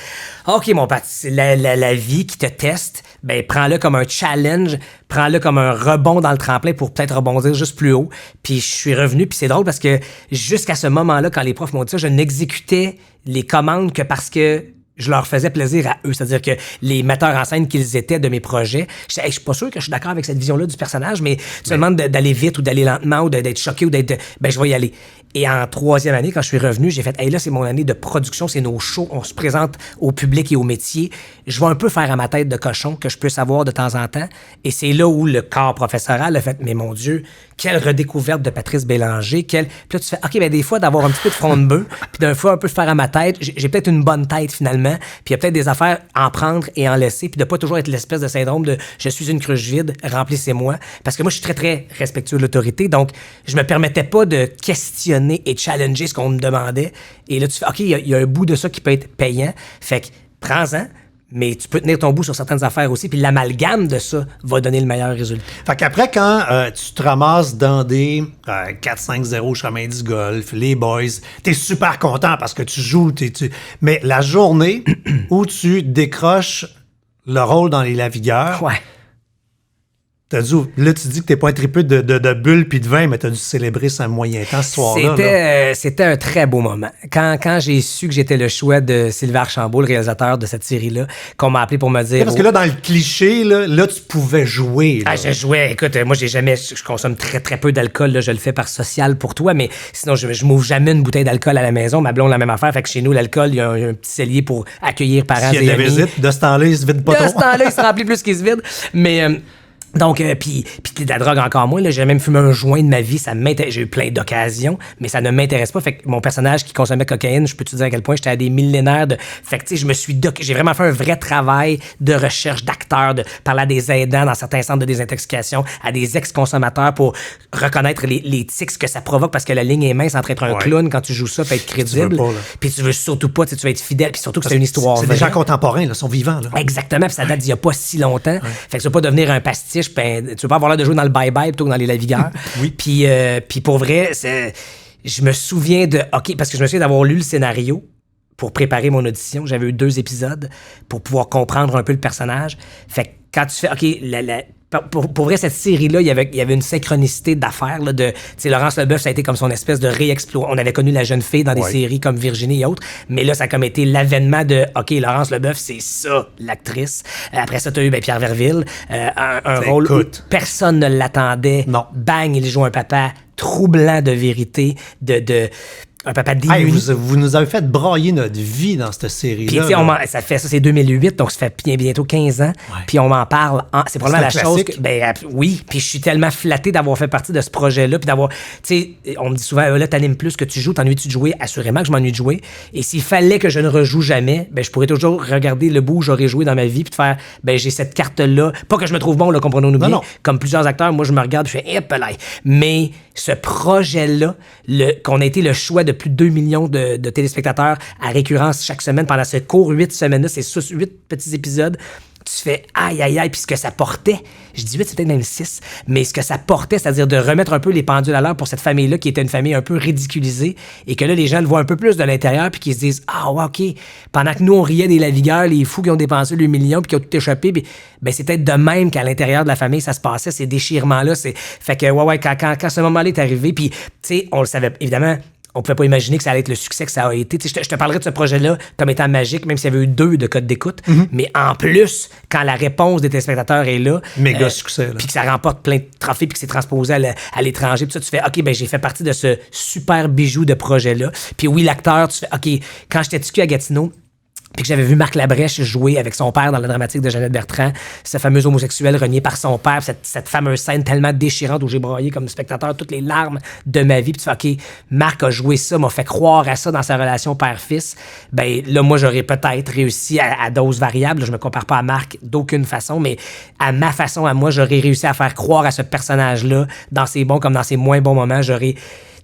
OK, mon Pat, c'est la vie qui te teste, ben prends-le comme un challenge, prends-le comme un rebond dans le tremplin pour peut-être rebondir juste plus haut. Puis je suis revenu, puis c'est drôle parce que jusqu'à ce moment-là, quand les profs m'ont dit ça, je n'exécutais les commandes que parce que je leur faisais plaisir à eux. C'est-à-dire que les metteurs en scène qu'ils étaient de mes projets, je suis pas sûr que je suis d'accord avec cette vision-là du personnage, mais tu me demandes d'aller vite ou d'aller lentement ou d'être choqué ou d'être... Ben, je vais y aller. Et en 3e année, quand je suis revenu, j'ai fait, hey, là, c'est mon année de production, c'est nos shows, on se présente au public et au métier. Je vais un peu faire à ma tête de cochon que je peux savoir de temps en temps. Et c'est là où le corps professoral a fait, mais mon Dieu, quelle redécouverte de Patrice Bélanger, Puis là, tu fais, OK, ben des fois, d'avoir un petit peu de front de bœuf, puis d'un fois, un peu faire à ma tête, j'ai peut-être une bonne tête, finalement, puis il y a peut-être des affaires à en prendre et en laisser, puis de pas toujours être l'espèce de syndrome de « je suis une cruche vide, remplissez-moi ». Parce que moi, je suis très, très respectueux de l'autorité, donc je me permettais pas de questionner et challenger ce qu'on me demandait. Et là, tu fais, OK, il y a un bout de ça qui peut être payant. Fait que, prends-en, mais tu peux tenir ton bout sur certaines affaires aussi, puis l'amalgame de ça va donner le meilleur résultat. Fait qu'après, quand tu te ramasses dans des 4-5-0 chemin du golf, les boys, t'es super content parce que tu joues, mais la journée où tu décroches le rôle dans les Lavigueurs, Ouais. Là, tu dis que t'es pas un tripeux de bulles puis de vin, mais t'as dû célébrer ça un moyen temps ce soir-là. C'était un très beau moment. Quand j'ai su que j'étais le choix de Sylvain Archambault, le réalisateur de cette série-là, qu'on m'a appelé pour me dire... Parce que là, dans le cliché, là tu pouvais jouer. Là. Ah, je jouais. Écoute, moi, je consomme très, très peu d'alcool. Là, je le fais par social pour toi, mais sinon, je m'ouvre jamais une bouteille d'alcool à la maison. Ma blonde, la même affaire. Fait que chez nous, l'alcool, il y a un petit cellier pour accueillir parents et amis. S'il y a de la visite, de ce temps-là, il se vide pas trop. De ce temps-là, il se remplit plus qu'il se vide. Mais... Donc, puis de la drogue encore moins. Là, j'ai même fumé un joint de ma vie. J'ai eu plein d'occasions, mais ça ne m'intéresse pas. Fait que mon personnage qui consommait cocaïne, je peux te dire à quel point j'étais à des millénaires de... Fait que, tu sais, j'ai vraiment fait un vrai travail de recherche d'acteurs, de parler à des aidants dans certains centres de désintoxication, à des ex-consommateurs pour reconnaître les tics que ça provoque parce que la ligne est mince entre être un clown quand tu joues ça et être crédible. Puis tu veux surtout pas, tu veux être fidèle, puis surtout que c'est une histoire vraie. C'est des gens contemporains, là, sont vivants. Là. Exactement, puis ça date d'il y a pas si longtemps. Fait que ça veut pas devenir un pastiche. Ben, tu veux pas avoir l'air de jouer dans le bye-bye plutôt que dans les Lavigueurs. Oui. Puis pour vrai, je me souviens parce que je me souviens d'avoir lu le scénario pour préparer mon audition. J'avais eu 2 épisodes pour pouvoir comprendre un peu le personnage. Fait que quand tu fais, pour vrai, cette série-là, il y avait une synchronicité d'affaires. Là, tu sais, Laurence Leboeuf, ça a été comme son espèce de réexploration. On avait connu la jeune fille dans des séries comme Virginie et autres, mais là, ça a comme été l'avènement de « OK, Laurence Leboeuf, c'est ça, l'actrice. » Après ça, t'as eu Pierre Verville, un rôle où personne ne l'attendait. Non. Bang, il joue un papa troublant de vérité, un papa démuni. Hey, vous nous avez fait brailler notre vie dans cette série-là. Puis, ça, c'est 2008, donc ça fait bientôt 15 ans. Ouais. Puis, on m'en parle. C'est probablement la chose que. Oui. Puis, je suis tellement flatté d'avoir fait partie de ce projet-là. Puis, d'avoir. Tu sais, on me dit souvent, là, t'animes plus que tu joues. T'ennuies-tu de jouer? Assurément que je m'ennuie de jouer. Et s'il fallait que je ne rejoue jamais, je pourrais toujours regarder le bout où j'aurais joué dans ma vie. Puis, de faire, j'ai cette carte-là. Pas que je me trouve bon, là, comprenons-nous bien. Non. Comme plusieurs acteurs, moi, je me regarde, je fais, mais ce projet-là, qu'on a été le choix de plus de 2 millions de téléspectateurs à récurrence chaque semaine pendant ce court 8 semaines-là, c'est 8 petits épisodes. Tu fais aïe, puis ce que ça portait, je dis 8, c'est peut-être même 6, mais ce que ça portait, c'est-à-dire de remettre un peu les pendules à l'heure pour cette famille-là qui était une famille un peu ridiculisée et que là, les gens le voient un peu plus de l'intérieur puis qu'ils se disent ah, ouais, OK, pendant que nous, on riait des Lavigueurs, les fous qui ont dépensé le million puis qui ont tout échappé, c'est peut-être de même qu'à l'intérieur de la famille, ça se passait, ces déchirements-là. Fait que, quand ce moment-là est arrivé, puis, tu sais, on le savait, évidemment. On pouvait pas imaginer que ça allait être le succès que ça a été. Je te parlerai de ce projet-là comme étant magique, même s'il y avait eu 2 de codes d'écoute. Mais en plus, quand la réponse des téléspectateurs est là... Méga succès. Puis que ça remporte plein de trophées, puis que c'est transposé à l'étranger. Puis ça, tu fais, OK, j'ai fait partie de ce super bijou de projet-là. Puis oui, l'acteur, tu fais, OK, quand j'étais TQ à Gatineau... Puis que j'avais vu Marc Labrèche jouer avec son père dans la dramatique de Jeannette Bertrand, ce fameux homosexuel renié par son père, cette fameuse scène tellement déchirante où j'ai braillé comme spectateur toutes les larmes de ma vie. Puis tu fais, OK, Marc a joué ça, m'a fait croire à ça dans sa relation père-fils. Là, moi, j'aurais peut-être réussi à dose variable. Là, je me compare pas à Marc d'aucune façon, mais à ma façon, à moi, j'aurais réussi à faire croire à ce personnage-là, dans ses bons comme dans ses moins bons moments.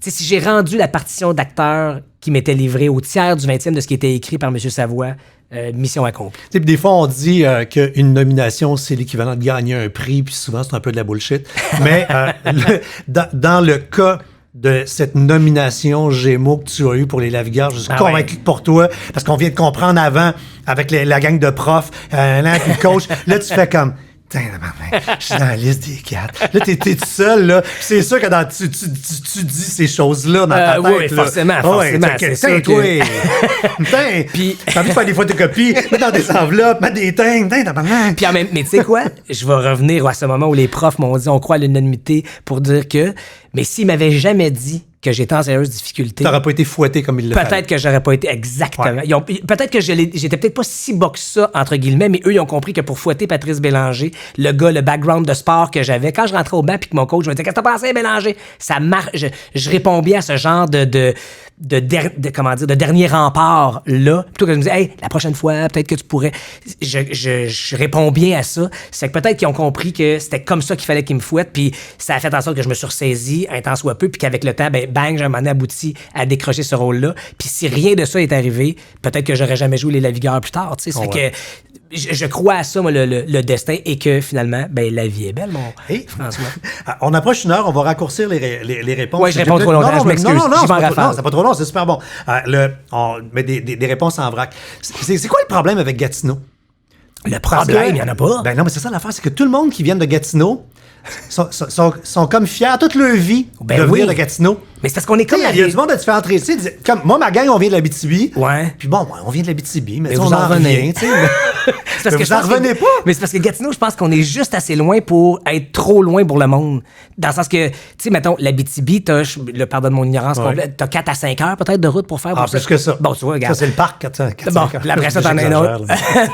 Si j'ai rendu la partition d'acteur qui m'était livrée au tiers du 20e de ce qui était écrit par M. Savoie, mission accomplie. Des fois, on dit qu'une nomination, c'est l'équivalent de gagner un prix, puis souvent, c'est un peu de la bullshit. Mais dans le cas de cette nomination Gémeaux que tu as eue pour les Lavigueurs, je suis convaincu que pour toi, parce qu'on vient de comprendre avant, avec la gang de profs, le coach, là, tu fais comme... Je suis dans la liste des 4. Là, t'es tout seul, là. C'est sûr que tu dis ces choses-là dans ta tête. Oui, forcément. C'est sûr que... Puis... T'as envie de faire des photocopies, mettre dans des enveloppes, mettre des teintes, Puis mais tu sais quoi? Je vais revenir à ce moment où les profs m'ont dit on croit à l'unanimité pour dire que... Mais s'ils m'avaient jamais dit que j'étais en sérieuse difficulté... T'aurais pas été fouetté comme il le fait. Peut-être que j'aurais pas été exactement. Ouais. Peut-être que j'étais peut-être pas si bas que ça, entre guillemets, mais eux, ils ont compris que pour fouetter Patrice Bélanger, le background de sport que j'avais, quand je rentrais au banc puis que mon coach me disait « Qu'est-ce que t'as pensé, Bélanger? » Ça marche. Je réponds bien à ce genre de dernier rempart là, plutôt que de me dire hey, la prochaine fois peut-être que tu pourrais, je réponds bien à ça. C'est que peut-être qu'ils ont compris que c'était comme ça qu'il fallait qu'ils me fouettent, puis ça a fait en sorte que je me suis ressaisi un temps soit peu, puis qu'avec le temps bang, j'ai un moment donné abouti à décrocher ce rôle-là. Puis si rien de ça est arrivé, peut-être que j'aurais jamais joué les Lavigueurs plus tard, tu sais. Que je crois à ça, moi, le destin, et que finalement, la vie est belle, mon François. On approche 1 heure, on va raccourcir les réponses. Oui, je réponds trop longtemps, je m'excuse. Non, c'est pas trop long, c'est super bon. On met des réponses en vrac. C'est quoi le problème avec Gatineau? Le problème, il n'y en a pas. Non, mais c'est ça l'affaire, c'est que tout le monde qui vient de Gatineau sont comme fiers toute leur vie Ben de venir oui. de Gatineau. Mais c'est parce qu'on est comme Il y a du monde de différentes régions. Comme moi, ma gang, on vient de l'Abitibi. Ouais. Puis bon, on vient de l'Abitibi, mais vous on en en revenez. revient, tu sais. C'est parce Mais que vous en je pense que- revenez pas? Mais c'est parce que Gatineau, je pense qu'on est juste assez loin pour être trop loin pour le monde. Dans le sens que, tu sais, mettons, l'Abitibi, pardonne mon ignorance complète, t'as 4 à 5 heures peut-être de route pour faire. Ah, pour plus que ça. Bon, tu vois, regarde. Ça, c'est le parc, 400. Bon, puis après ça, t'en as un autre.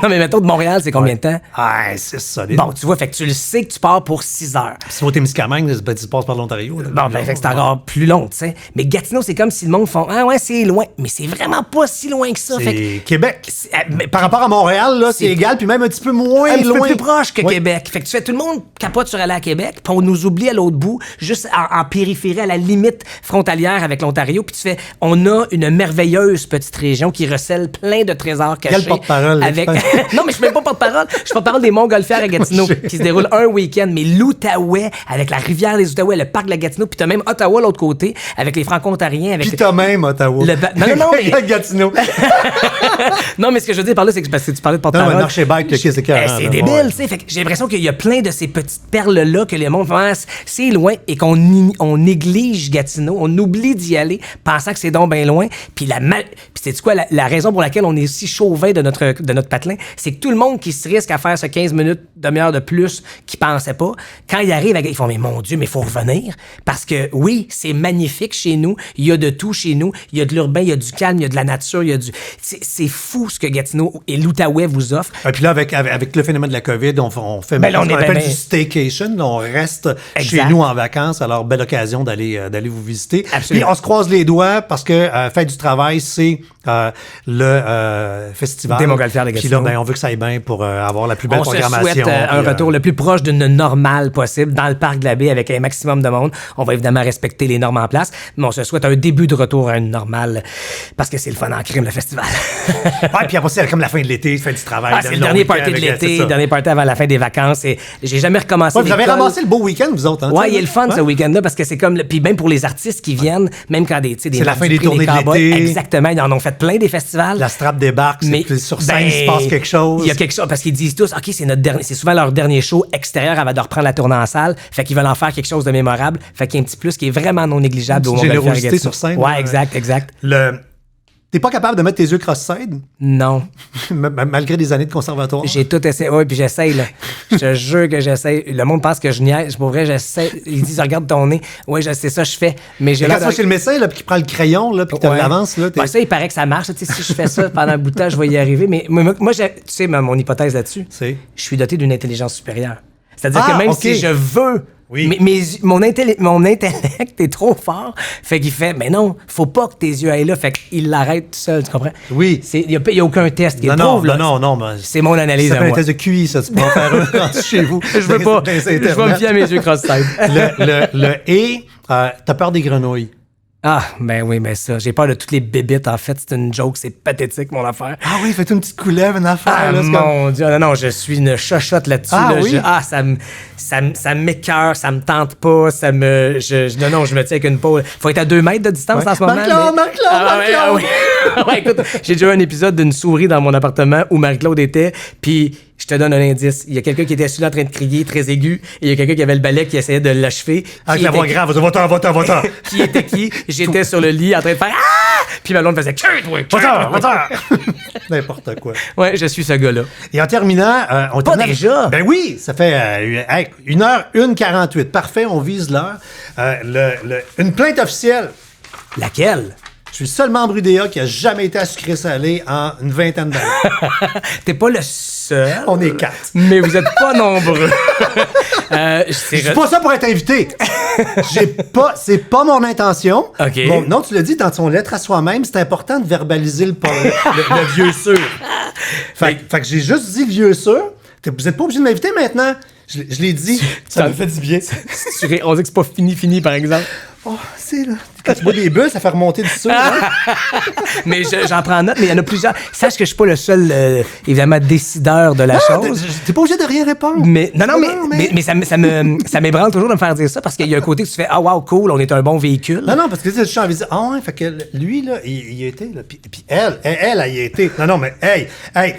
Non, mais mettons, de Montréal, c'est combien de temps? Ah, c'est solide. Bon, tu vois, fait que tu le sais que tu pars pour 6 heures. Si tu vas au Témiscamingue, tu passes par l'Ontario. là. Bon, ben, fait que c'est encore plus long, tu sais. Mais Gatineau, c'est comme si le monde font, ah ouais, c'est loin. Mais c'est vraiment pas si loin que ça. Fait que, C'est Québec. mais Par rapport à Montréal, là, c'est égal, puis même un petit peu moins un petit loin. peu plus proche que Oui. Québec. Fait que tu fais tout le monde capote sur aller à Québec, puis on nous oublie à l'autre bout, juste en périphérie, à la limite frontalière avec l'Ontario, puis tu fais, on a une merveilleuse petite région qui recèle plein de trésors cachés. Quel porte-parole, là, avec... tu fais? Non, mais je suis même pas porte-parole. Je suis porte-parole des Montgolfières à Gatineau, qui se déroule un week-end. Mais l'Outaouais, avec la rivière des Outaouais, le parc de la Gatineau, puis t'as même Ottawa l'autre côté, avec les Franco-Ontariens. Avec Puis t'as même Ottawa. Non, mais... Gatineau. Non, mais ce que je veux dire par là, c'est que parce que tu parlais de porte-parole. Non, mais marché bike, le kiss, c'est carré, C'est là. débile, Ouais. tu sais. Fait que j'ai l'impression qu'il y a plein de ces petites perles-là que les monde font, ah, c'est loin et qu'on on néglige Gatineau, on oublie d'y aller, pensant que c'est donc bien loin. Puis c'est quoi la raison pour laquelle on est si chauvin de notre patelin, c'est que tout le monde qui se risque à faire ce 15 minutes, demi-heure de plus, qui pensait pas, quand ils arrivent, ils font, mais mon Dieu, mais faut revenir. Parce que oui, c'est magnifique chez nous, il y a de tout chez nous, il y a de l'urbain, il y a du calme, il y a de la nature, il y a du... C'est fou ce que Gatineau et l'Outaouais vous offrent. Et puis là, avec le phénomène de la COVID, on fait Ben là, ce on qu'on est appelle ben- du staycation. On reste chez Exact. nous en vacances. Alors, belle occasion d'aller vous visiter. Absolument. Puis on se croise les doigts parce que Fête du travail, c'est le festival. Des Montgolfières de Puis Gatineau. là, ben, on veut que ça aille bien pour avoir la plus belle On se programmation. souhaite un Puis, retour le plus proche d'une normale possible dans le parc de la baie avec un maximum de monde. On va évidemment respecter les normes en place, mais on se souhaite un début de retour à une normale parce que c'est le fun en crime, le festival. Ouais, puis après, c'est comme la fin de l'été, Fête du travail. Ah, c'est le dernier party de l'été, le dernier party avant la fin des vacances. Et j'ai jamais recommencé. Ouais, vous avez l'école. ramassé le beau week-end, vous autres. Hein, Ouais, tu il sais, est le fun ouais. ce week-end-là parce que c'est comme. Puis même pour les artistes qui viennent, même quand des. C'est la fin des tournées de Cowboys, l'été. Exactement, ils en ont fait plein des festivals. La strap débarque, Mais c'est sur scène, ben, il se passe quelque chose. Il y a quelque chose parce qu'ils disent tous, ok, c'est notre dernier, c'est souvent leur dernier show extérieur avant de reprendre la tournée en salle. Fait qu'ils veulent en faire quelque chose de mémorable. Fait qu'il y a un petit plus qui est vraiment non négligeable au Une petite Montgolfière générosité Gatineau. sur scène, Ouais, là. exact. T'es pas capable de mettre tes yeux cross-side, Non, malgré des années de conservatoire? j'ai tout essayé. Ouais, puis j'essaye là. Je te jure que j'essaye. Le monde pense que je niaise. Pour vrai, j'essaie. Ils disent, regarde ton nez. Ouais, c'est ça, je fais. Mais j'ai Quand l'air tu vas de- chez le médecin, là, puis qu'il prend le crayon, là, puis que tu Ouais. l'avances, là, Ouais, ça, il paraît que ça marche. Tu sais, si je fais ça pendant un bout de temps, je vais y arriver. Mais moi, tu sais, mon hypothèse là-dessus, C'est? je suis doté d'une intelligence supérieure. C'est-à-dire Ah, que même ok. si je veux, Oui. mon intellect est trop fort, fait qu'il fait, mais non, faut pas que tes yeux aillent là, fait qu'il l'arrête tout seul, tu comprends? Oui. Il n'y a aucun test qui Non, le non, prouve, là. non, mais C'est mon analyse ça à s'appelle un moi. test de QI, ça. Tu peux en faire un rendu chez vous. Je veux pas. Je vais me fier à mes yeux cross-side. T'as peur des grenouilles. Ah, ben oui, mais ça, j'ai peur de toutes les bébites, en fait. C'est une joke, c'est pathétique, mon affaire. Ah oui, fais-toi une petite couleuvre, une affaire. Ah, là, c'est comme- mon Dieu, non, je suis une chochotte là-dessus. Ah, là. oui? Ça m'écoeure, ça me tente pas, ça me... non, je me tiens avec une pause. Faut être à 2 mètres de distance Ouais. en ce moment. Marc-Claude, Marc-Claude, Ah, ouais, ah, Marc-Claude! oui. Ouais, écoute, j'ai déjà eu un épisode d'une souris dans mon appartement où Marie-Claude était, puis je te donne un indice. Il y a quelqu'un qui était assis là en train de crier, très aigu, et il y a quelqu'un qui avait le balai qui essayait de l'achever. Avec Qui la voix était- grave, va-t'en. Qui était qui? J'étais sur le lit en train de faire Ah! Puis ma blonde faisait Va-t'en. N'importe quoi. Ouais, je suis ce gars-là. Et en terminant, on Pas termine avec- déjà? Ben oui, ça fait 1h48. Parfait, on vise l'heure. Une plainte officielle. Laquelle? Je suis le seul membre UDA qui a jamais été à sucré-salé en une vingtaine d'années. T'es pas le seul. On est 4. Mais vous êtes pas nombreux. Je dis pas ça pour être invité. C'est pas mon intention. OK. Non, tu l'as dit dans ton lettre à soi-même, c'est important de verbaliser le vieux sûr. Fait que j'ai juste dit le vieux sûr. Vous êtes pas obligé de m'inviter maintenant. Je l'ai dit. Ça me fait du bien. On dit que c'est pas fini, par exemple. Oh, c'est là. Quand tu bois des bulles, ça fait remonter du sucre. Hein? Mais j'en prends note, mais il y en a plusieurs. Sache que je suis pas le seul, évidemment, décideur de la chose. T'es pas obligé de rien répondre. Mais mais ça m'ébranle toujours de me faire dire ça parce qu'il y a un côté que tu fais ah wow cool, on est un bon véhicule. Non, parce que tu sais, je suis envie de dire, ah ouais, fait que lui, là, il y était, là. Puis elle y a été. Non, mais, hey,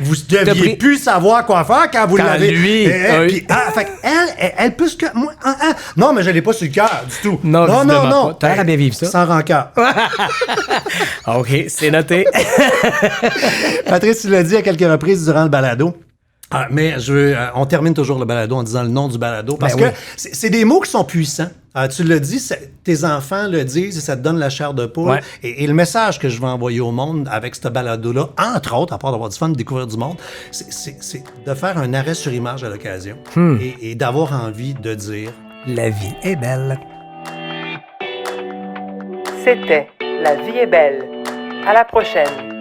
vous deviez plus savoir quoi faire quand vous l'avez. Lui. Puis, fait elle, plus que moi. Non, mais je l'ai pas sur le cœur du tout. Non. T'as l'air à bien vivre ça. Sans rancœur. OK, c'est noté. Patrice, tu l'as dit à quelques reprises durant le balado. Mais on termine toujours le balado en disant le nom du balado parce que c'est des mots qui sont puissants. Tu l'as dit, tes enfants le disent et ça te donne la chair de poule. Ouais. Et le message que je veux envoyer au monde avec ce balado-là, entre autres, à part d'avoir du fun, de découvrir du monde, c'est de faire un arrêt sur image à l'occasion et d'avoir envie de dire La vie est belle. C'était La vie est belle. À la prochaine.